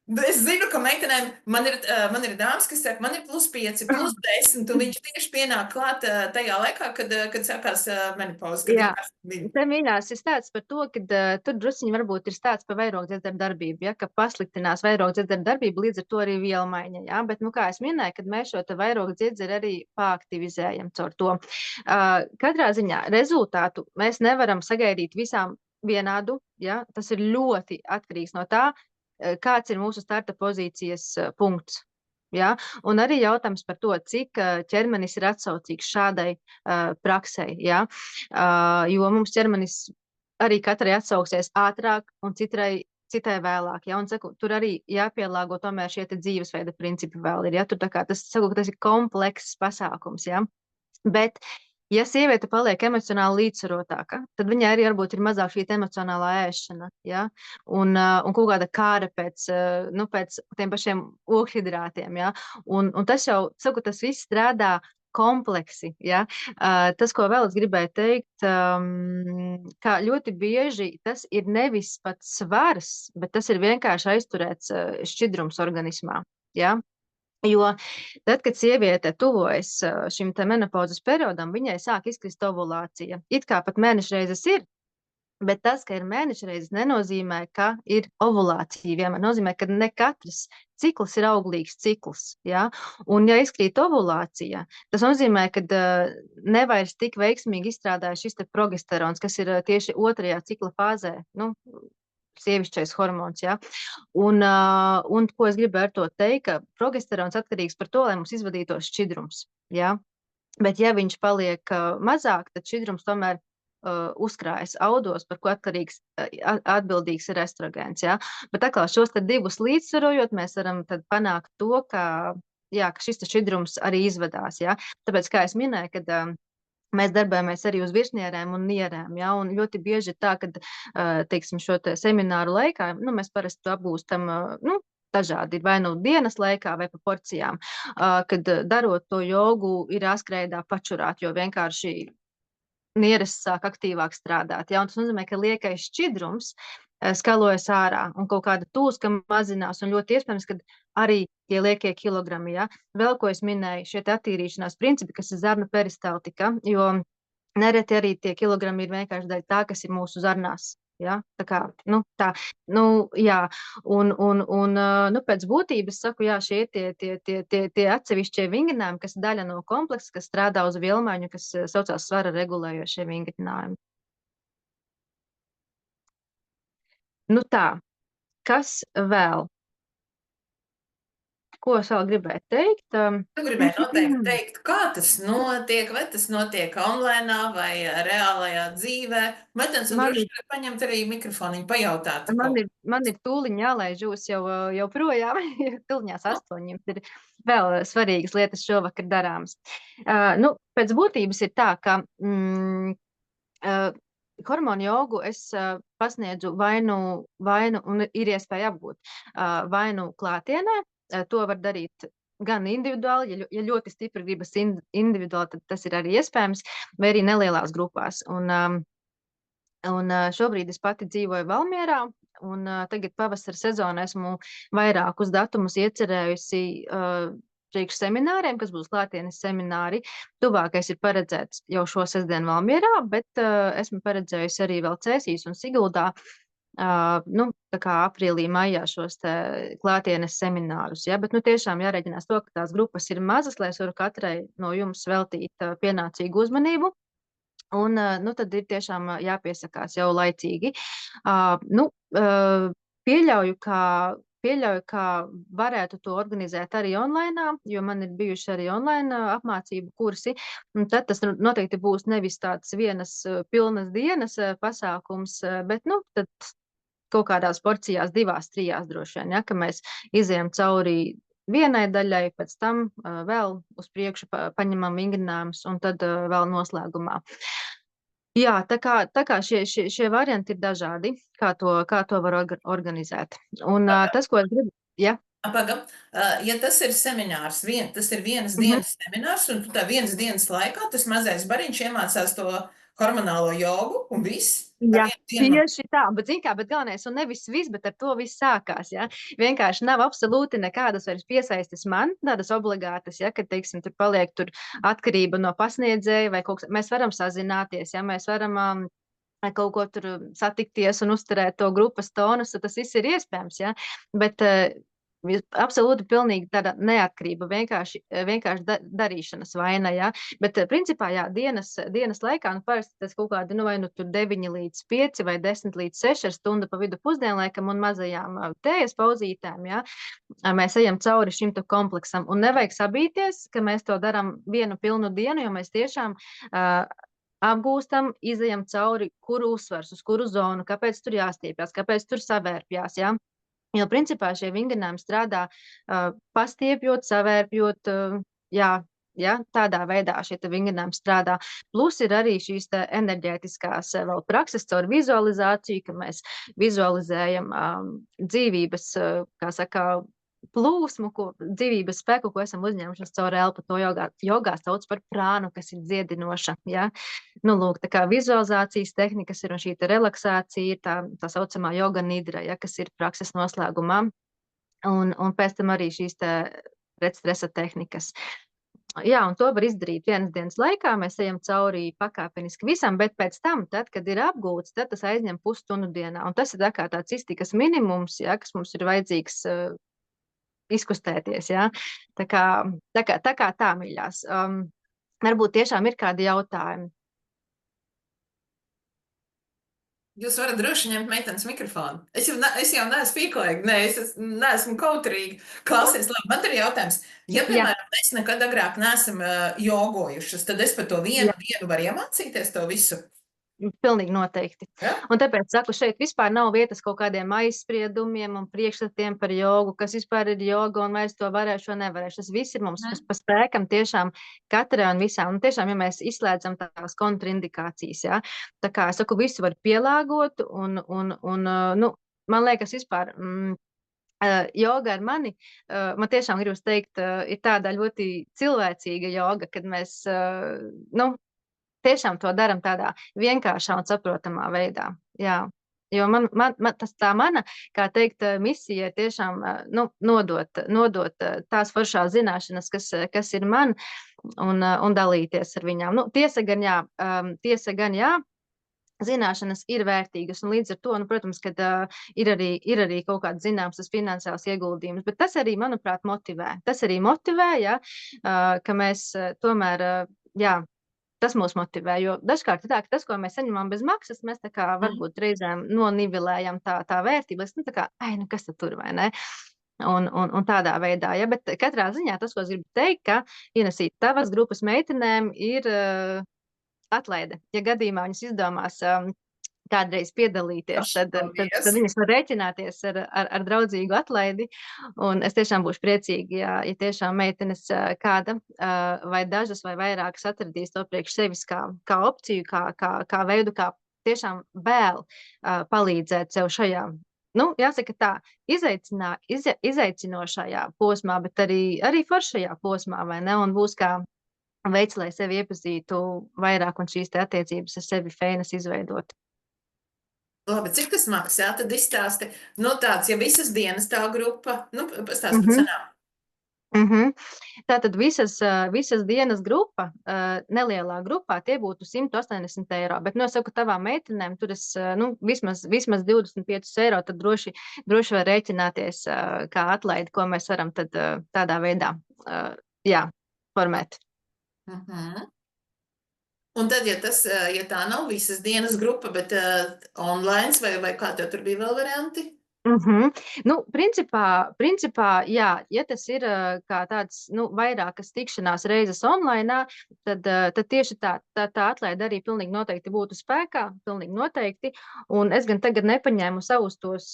Es zinu, ka meitenēm, man ir dāmas, kas saka, man ir plus 5, plus 10, un viņš tieši pienāk klāt tajā laikā, kad sākās menopauze. Jā, te mīļās ir stāsts par to, ka tur drusciņi varbūt ir stāsts par vairogdzirderu darbību, ja, ka pasliktinās vairogdzirderu darbību, līdz ar to arī vielmaiņa, ja, bet, nu, kā es minēju, kad mēs šo te vairogdzirderu arī paaktivizējam caur to. Katrā ziņā rezultātu mēs nevaram sagaidīt visām vienādu, ja, tas ir ļoti atkarīgs no tā, kāds ir mūsu starta pozīcijas punkts. Ja? Un arī jautājums par to, cik ķermenis ir atsaucīgs šādai praksei. Ja? Jo mums ķermenis arī katrai atsauksies ātrāk un citai vēlāk. Ja? Un saku, tur arī jāpielāgo tomēr šie dzīvesveida principi vēl ir. Ja? Tur tā kā tas ir komplekss pasākums. Ja? Bet ja sieviete paliek emocionāli līdzsvarotāka, tad viņai arī varbūt ir mazāk šī emocionālā ēšana, ja? Un kaut kāda kāra pēc tiem pašiem ogļhidrātiem, ja? Un tas jau, saku, tas viss strādā kompleksi, ja? Tas, ko vēl es gribēju teikt, kā ļoti bieži tas ir nevis pat svars, bet tas ir vienkārši aizturēts šķidrums organismā, ja? Jo tad, kad sieviete tuvojas šim te menopauzes periodam, viņai sāk izkrist ovulācija. It kā pat mēnešreizes ir, Bet tas, ka ir mēneša reizes, nenozīmē, ka ir ovulācija. Vienmēr nozīmē, ka ne katrs cikls ir auglīgs cikls. Ja? Un, ja izkrīt ovulācija, tas nozīmē, ka nevairs tik veiksmīgi izstrādājas šis progesterons, kas ir tieši otrajā cikla fāzē. Nu, sievišķais hormons. Ja? Un ko es gribēju ar to teikt, ka progesterons atkarīgs par to, lai mums izvadītos šķidrums. Ja? Bet, ja viņš paliek mazāk, tad šķidrums tomēr uzkrājas audos, par ko atbildīgs ir estrogēns. Ja? Bet atkal šos divus līdzsvarojot, mēs varam tad panākt to, ka šis šķidrums arī izvadās. Ja? Tāpēc, kā es minēju, kad mēs darbojamies arī uz virsnierēm un nierēm. Ja? Un ļoti bieži ir tā, ka, teiksim, šo te semināru laikā, mēs parasti to apgūstam, dažādi, vai nu dienas laikā, vai pa porcijām, kad darot to jogu, ir jāskrēdā pačurāt, jo vienkārši nieres sāk aktīvāk strādāt. Ja? Un tas nozīmē, ka liekais šķidrums skalojas ārā un kaut kāda tūska mazinās, un ļoti iespējams, ka arī tie liekie kilogrami. Ja? Vēl, ko es minēju, šie attīrīšanās principi, kas ir zarnu peristaltika, jo nereti arī tie kilogrami ir vienkārši daļa tā, kas ir mūsu zarnās. Ja? Tā kā, jā, un pēc būtības saku, jā, šie tie atsevišķie vingrinājumi, kas daļa no kompleksa, kas strādā uz vielmaiņu, kas saucās svara regulējošie vingrinājumi. Nu tā, kas vēl? Ko es vēl gribēju teikt? Tu gribēji noteikti teikt, kā tas notiek, vai tas notiek online vai reālajā dzīvē, vai tas droši paņemt arī mikrofoniņu, pajautāt. Man ir tūliņ jālaiž jūs jau projām, tūliņās 8 ir vēl svarīgas lietas šovakar darāmas. Pēc būtības ir tā, ka hormonu jogu es pasniedzu vai nu, un ir iespēja apgūt, vai nu klātienē. To var darīt gan individuāli, ja ļoti stipri gribas individuāli, tad tas ir arī iespējams, vai arī nelielās grupās. Un šobrīd es pati dzīvoju Valmierā, un tagad pavasara sezonā esmu vairākus datumus iecerējusi priekš semināriem, kas būs klātienes semināri. Tuvākais ir paredzēts jau šo sestdienu Valmierā, bet esmu paredzējusi arī vēl Cēsīs un Siguldā. Tā kā aprīlī, maijā šos klātienes seminārus. Ja? Bet tiešām jārēķinās to, ka tās grupas ir mazas, lai es varu katrai no jums veltīt pienācīgu uzmanību. Un tad ir tiešām jāpiesakās jau laicīgi. Pieļauju, ka varētu to organizēt arī online, jo man ir bijuši arī online apmācību kursi. Un tad tas noteikti būs nevis tāds vienas pilnas dienas pasākums, bet tad kaut kādās porcijās 2, 3 droši vien, ja, ka mēs izējam cauri vienai daļai, pēc tam vēl uz priekšu paņemam vingrinājumus un tad vēl noslēgumā. Jā, tā kā šie varianti ir dažādi, kā to var organizēt. Un tas, ko es gribu, ja? Pagam, ja tas ir seminārs, tas ir vienas dienas seminārs, un tu tā vienas dienas laikā tas mazais bariņš iemācās to hormonālo jogu un viss? Jā, tieši tā, bet galvenais, un nevis viss, bet ar to viss sākās, ja? Vienkārši nav absolūti nekādas vairs piesaistes man, tādas obligātas, ja, kad, teiksim, tur paliek atkarība no pasniedzēja vai kaut kas, mēs varam sazināties, ja, mēs varam kaut ko tur satikties un uzturēt to grupas tonus, tas viss ir iespējams, ja, bet absolūti pilnīgi tāda neatkarība, vienkārši darīšanas vaina, ja? Bet principā, jā, dienas laikā, parasti tas kaut kādi, vai tur 9 līdz 5 vai 10 līdz 6 stundu pa vidu pusdienlaikam un mazajām tējas pauzītēm, ja? Mēs ejam cauri šim kompleksam un nevajag sabīties, ka mēs to darām vienu pilnu dienu, jo mēs tiešām apgūstam, izejam cauri, kuru uzsvars, uz kuru zonu, kāpēc tur jāstiepjas, kāpēc tur savērpjās, ja? Jo, principā, šie vingrinājumi strādā pastiepjot, savērpjot, tādā veidā šie vingrinājumi strādā. Plus ir arī šīs enerģētiskās vēl prakses caur vizualizāciju, ka mēs vizualizējam dzīvības, kā saka, plūsmu, dzīvības spēku, ko esam uzņēmušies caur elpu. To jogā sauc par prānu, kas ir dziedinoša. Ja? Lūk, tā kā vizualizācijas tehnikas ir un šī relaksācija ir tā saucamā joga nidra, ja, kas ir prakses noslēgumā. Un pēc tam arī šīs pretstresa tehnikas. Jā, un to var izdarīt vienas dienas laikā. Mēs ejam cauri pakāpeniski visam, bet pēc tam, tad, kad ir apgūts, tad tas aizņem pusstundu dienā. Un tas ir tā kā tāds iztikas minimums, ja, kas mums ir vajadzīgs izkustēties. Ja. Tā kā mīļās. Varbūt tiešām ir kādi jautājumi. Jūs varat droši ņemt meitenes mikrofonu. Es jau neesmu pīkoīga, es neesmu kautrīga. Klausies, labi, man ir jautājums. Ja, piemēram, mēs nekad agrāk neesam jogojušas, tad es par to vienu dienu varu iemācīties to visu? Pilnīgi noteikti. Ja? Un tāpēc saku, šeit vispār nav vietas kaut kādiem aizspriedumiem un priekšstatiem par jogu, kas vispār ir joga un vai es to varēšu vai nevarēšu. Tas viss ir mums pa spēkam tiešām katrai un visām. Un tiešām, ja mēs izslēdzam tās kontraindikācijas, ja? Tā kā es saku, visu var pielāgot un nu, man liekas vispār... joga ar mani, man tiešām gribas teikt, ir tāda ļoti cilvēcīga joga, kad mēs, nu, tiešām to daram tādā vienkāršā un saprotamā veidā. Jā. Jo tā mana, kā teikt, misija ir tiešām nodot tās foršās zināšanas, kas ir man, un dalīties ar viņām. Nu, tiesa gan jā, zināšanas ir vērtīgas, un līdz ar to, protams, kad ir arī kaut kāds zināms tas finansiāls ieguldījums, bet tas arī, manuprāt, motivē. Tas arī motivē, ja, ka mēs tomēr, jā, tas mūs motivē, jo dažkārt ir tā, ka tas, ko mēs saņemam bez maksas, mēs tā kā varbūt reizēm nonivilējam tā vērtību, nu tā kā, kas tad tur, vai ne? Un tādā veidā, ja, bet katrā ziņā tas, ko es gribu teikt, ka Inesīt, tavas grupas meitenēm ir atlaide. Ja gadījumā viņas izdomās kādreiz piedalīties, tad viņas var rēķināties ar draudzīgu atlaidi. Un es tiešām būšu priecīgi, ja tiešām meitenes kāda vai dažas vai vairākas atradīs to priekš sevis kā opciju, kā veidu, kā tiešām vēl palīdzēt sev šajā, nu, jāsaka tā, izaicinošajā posmā, bet arī foršajā posmā, vai ne? Un būs kā veids, lai sevi iepazītu vairāk un šīs te attiecības ar sevi feinas izveidot. Labi, cik tas maksā? Tad izstāsti, nu tāds, ja visas dienas tā grupa, nu, pastāsti par cenām. Tātad visas dienas grupa, nelielā grupā, tie būtu 180 eiro, bet, nu, es saku, tavām meitenēm, tur es, nu, vismaz 25 eiro, tad droši var rēķināties kā atlaidi, ko mēs varam tad tādā veidā, jā, formēt. Un tad, ja tā nav visas dienas grupa, bet online vai kā tev tur bija vēl varianti? Nu, principā, jā, ja tas ir kā tāds, nu, vairākas tikšanās reizes online, tad tieši tā atlaide arī pilnīgi noteikti būtu spēkā, pilnīgi noteikti. Un es gan tagad nepaņēmu savus tos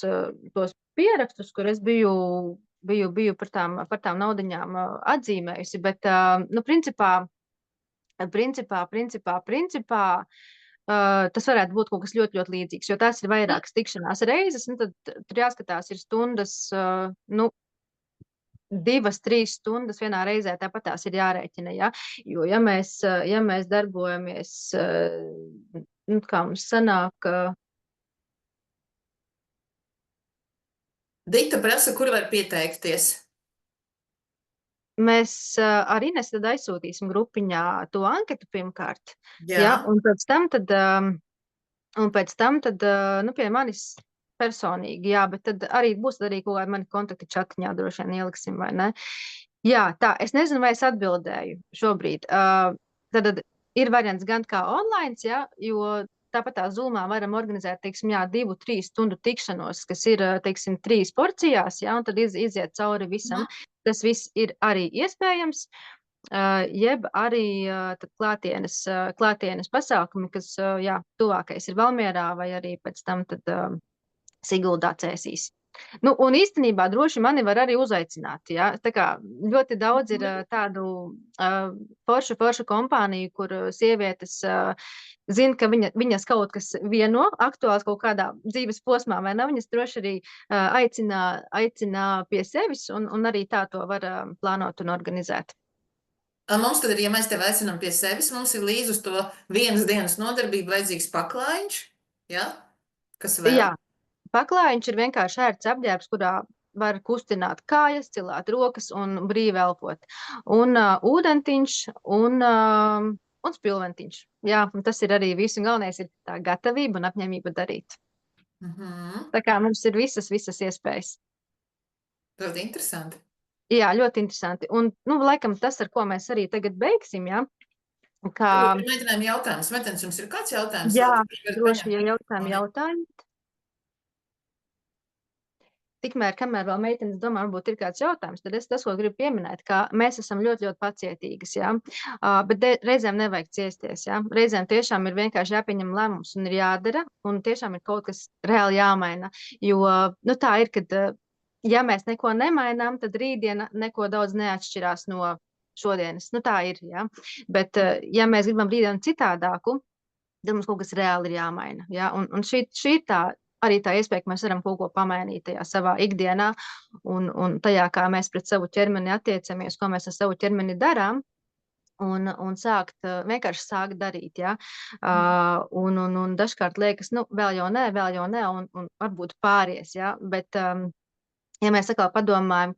pierakstus, kur es biju par tām naudiņām atzīmējusi, bet, nu, principā, tas varētu būt kaut kas ļoti, ļoti līdzīgs, jo tās ir vairākas tikšanās reizes, nu, tad tur jāskatās ir stundas, nu, 2-3 stundas vienā reizē, tāpat tās ir jārēķina, ja? Jo, ja mēs darbojamies, nu, kā mums sanāk... Dita prasa, kur var pieteikties? Mēs ar Inesu tad aizsūtīsim grupiņā to anketu pirmkārt. Ja? Un pēc tam tad, nu, pie manis personīgi, jā, bet tad arī būs arī kaut kādi mani kontakti čatiņā droši vien ieliksim, vai ne? Jā, tā, es nezinu, vai es atbildēju šobrīd. Tad ir variants gan kā online, ja, jo tāpat tā Zoomā varam organizēt, teiksim, jā, 2-3 stundu tikšanos, kas ir, teiksim, 3 porcijās, jā, un tad iziet cauri visam. Tas viss ir arī iespējams, jeb arī tad klātienes pasākumi, kas, jā, tuvākais ir Valmierā vai arī pēc tam tad Siguldā Cēsīs. Nu, un īstenībā droši mani var arī uzaicināt, ja? Tā kā ļoti daudz ir tādu foršu kompāniju, kur sievietes zina, ka viņas kaut kas vieno aktuāls kaut kādā dzīves posmā, vai ne? Viņas droši arī aicina pie sevis, un arī tā to var plānot un organizēt. Mums tad, ja mēs tevi aicinām pie sevis, mums ir līdz uz to vienas dienas nodarbību vajadzīgs paklājiņš, ja? Kas vēl? Jā. Paklājiņš ir vienkārši ērts apģērbs, kurā var kustināt kājas, cilāt rokas un brīvi elpot. Un ūdentiņš un spilventiņš. Jā, un tas ir arī visu. Galvenais ir tā gatavība un apņēmība darīt. Tā kā mums ir visas iespējas. Ļoti interesanti. Jā, ļoti interesanti. Un, laikam tas, ar ko mēs arī tagad beigsim, jā. Mēģinājumi jautājums. Metens, jums ir kāds jautājums? Jā, droši, ja jautājumi. Tikmēr, kamēr vēl meitenes domā, varbūt ir kāds jautājums, tad es tas, ko gribu pieminēt, ka mēs esam ļoti, ļoti pacietīgas, jā. Bet reizēm nevajag ciesties, jā. Reizēm tiešām ir vienkārši jāpieņem lēmums un ir jādara, un tiešām ir kaut kas reāli jāmaina. Jo, tā ir, kad, ja mēs neko nemainām, tad rītdiena neko daudz neatšķirās no šodienas. Tā ir, jā. Bet, ja mēs gribam rītdienu citādāku, tad mums kaut kas reāli ir jāmaina, jā. Un šī ir arī tā iespēja, ka mēs varam kaut ko pamainīt tajā savā ikdienā un tajā, kā mēs pret savu ķermeni attiecamies, ko mēs ar savu ķermeni darām, un vienkārši sākt darīt, jā. Un dažkārt liekas, vēl jau nē, un varbūt pāries, jā. Bet, ja mēs atkal padomājam,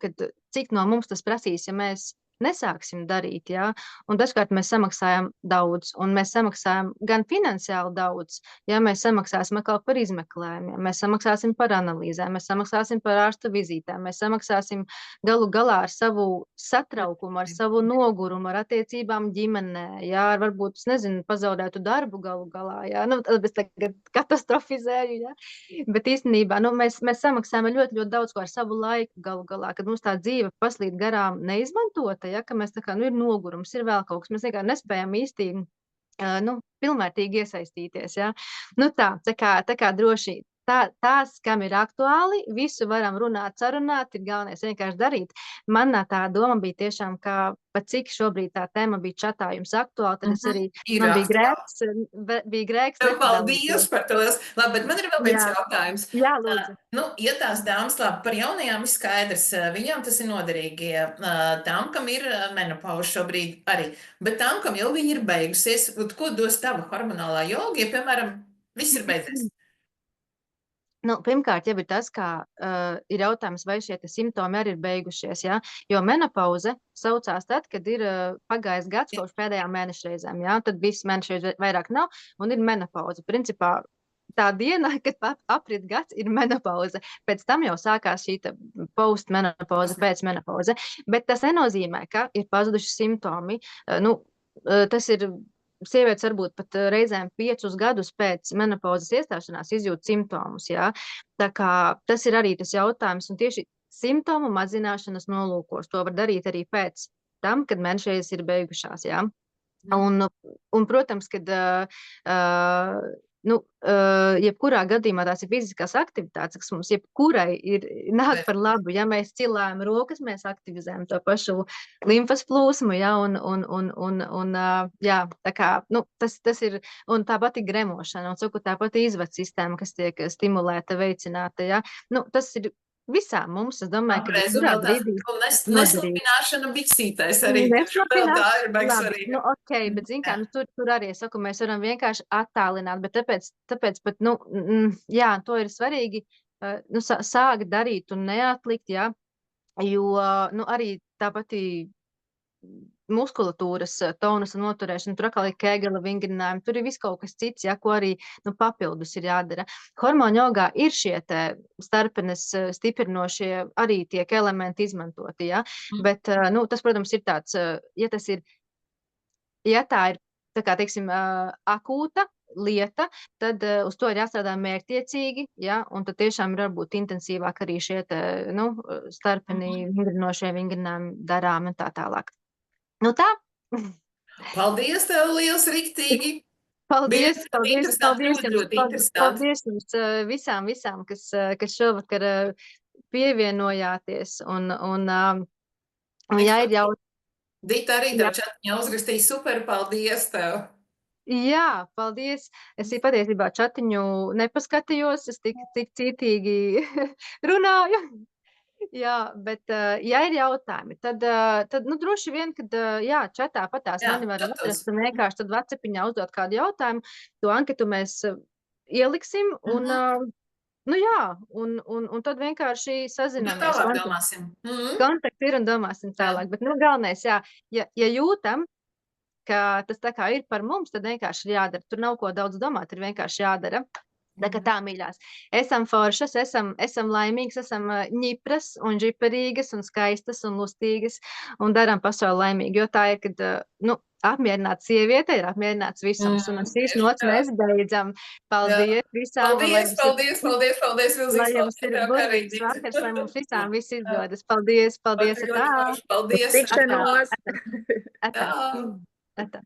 cik no mums tas prasīs, ja mēs nesāksim darīt, jā, un dažkārt mēs samaksājam daudz, un mēs samaksājam gan finansiāli daudz, ja mēs samaksāsim atkal par izmeklējumiem, mēs samaksāsim par analīzēm, mēs samaksāsim par ārsta vizītēm, mēs samaksāsim galu galā ar savu satraukumu, ar savu nogurumu, ar attiecībām ģimenē, jā, ar varbūt, es nezinu, pazaudētu darbu galu galā, jā, es tagad katastrofizēju, jā, bet īstenībā, mēs samaksājam ļoti, ļoti daudz ko ar savu laiku galu galā, kad mums tā dzīve paslīd garām neizmantota, ja, ka mēs tā kā, ir nogurums, ir vēl kaut kas, mēs vienkārši nespējam īstīgi, pilnvērtīgi iesaistīties, ja. Tā kā droši, tās, kam ir aktuāli, visu varam runāt, sarunāt, ir galvenais vienkārši darīt. Manā tā doma bija tiešām, ka pat cik šobrīd tā tēma bija čatā jums aktuāli, tad es arī, man bija grēks. Paldies par to. Labi, bet man ir vēl viens jautājums. Jā, lūdzu. Ja tās dāmas, labi, par jaunajām ir skaidrs, viņām tas ir noderīgi, tām, kam ir menopauze šobrīd arī, bet tām, kam jau viņi ir beigusies, ko dos tava hormonālā joga, ja, piemēram, viss ir beidzies? Pirmkārt, jau ir tas, kā ir jautājums, vai šie simptomi arī ir beigušies, jā, jo menopauze saucās tad, kad ir pagājis gads kopš pēdējām mēnešreizēm, jā, tad viss mēnešreiz vairāk nav, un ir menopauze. Principā, tā diena, kad aprit gads, ir menopauze. Pēc tam jau sākās šī postmenopauze, pēcmenopauze, bet tas nenozīmē, ka ir pazuduši simptomi. Tas ir sievietes varbūt pat reizēm 5 gadus pēc menopauzes iestāšanās izjūt simptomus, jā. Tā kā tas ir arī tas jautājums, un tieši simptomu mazināšanas nolūkos to var darīt arī pēc tam, kad mēnešreizes ir beigušās, jā. Un protams, kad jebkurā gadījumā tās ir fiziskās aktivitātes, kas mums jebkurai nāk par labu. Ja mēs cilājam rokas, mēs aktivizējam to pašu limfas plūsmu, ja, un jā, tā kā, tas ir, un tāpat ir gremošana, un tāpat izvadu sistēma, kas tiek stimulēta, veicināta, ja. Tas ir visām mums, es domāju, ka kurā brīdī neslapināšana biksītais arī. Tā ir beigas arī. Bet zin kā, tur arī, es saku, mēs varam vienkārši attālināt, bet tāpēc pat, jā, to ir svarīgi, sākt darīt un neatlikt, jā, jo, arī tāpat muskulatūras tonusa noturēšana, tur atkal ir Kegela vingrinājumi, tur ir viss kaut kas cits, ja, ko arī papildus ir jādara. Hormonu jogā ir šie te starpenes stiprinošie arī tiek elementi izmantoti, ja, bet, tas, protams, ir tāds, ja tā ir, tā kā, teiksim, akūta lieta, tad uz to ir jāstrādā mērķtiecīgi, ja, un tad tiešām ir varbūt intensīvāk arī šie te, starpeni vingrinošie vingrinājumi darām un tā tālāk. Tā. Paldies tev liels, riktīgi. Paldies jums visām, kas šovakar pievienojāties. Ja ir jautājums. Dita arī tev čatiņā uzrakstīja super, paldies tev. Jā, paldies. Es patiesībā čatiņu nepaskatījos, es tik cītīgi runāju. Jā, bet, ja ir jautājumi, tad droši vien, kad, jā, čatā patās mani var atrast un vienkārši tad WhatsAppiņā uzdot kādu jautājumu, to anketu mēs ieliksim un Nu jā, un tad vienkārši Un tad sazināmies. tālāk domāsim. Kontakti ir un domāsim tālāk. Bet, nu, galvenais, jā, ja jūtam, ka tas tā kā ir par mums, tad vienkārši ir jādara. Tur nav ko daudz domāt, ir vienkārši jādara. Tā kā tā, mīļās. Esam foršas, esam laimīgas, esam ņipras un džiperīgas un skaistas un lustīgas un daram pasauli laimīgu. Jo tā ir, kad, nu, apmierināta sieviete ir apmierināts visums. Un ar šīs nots mēs beidzam. Paldies visām. Paldies, Lai milzīgs jums ir burvīgs vakars, lai mums visām viss izdodas. Paldies, paldies. Paldies. Uz tikšanos! Atā. Tā. Atā.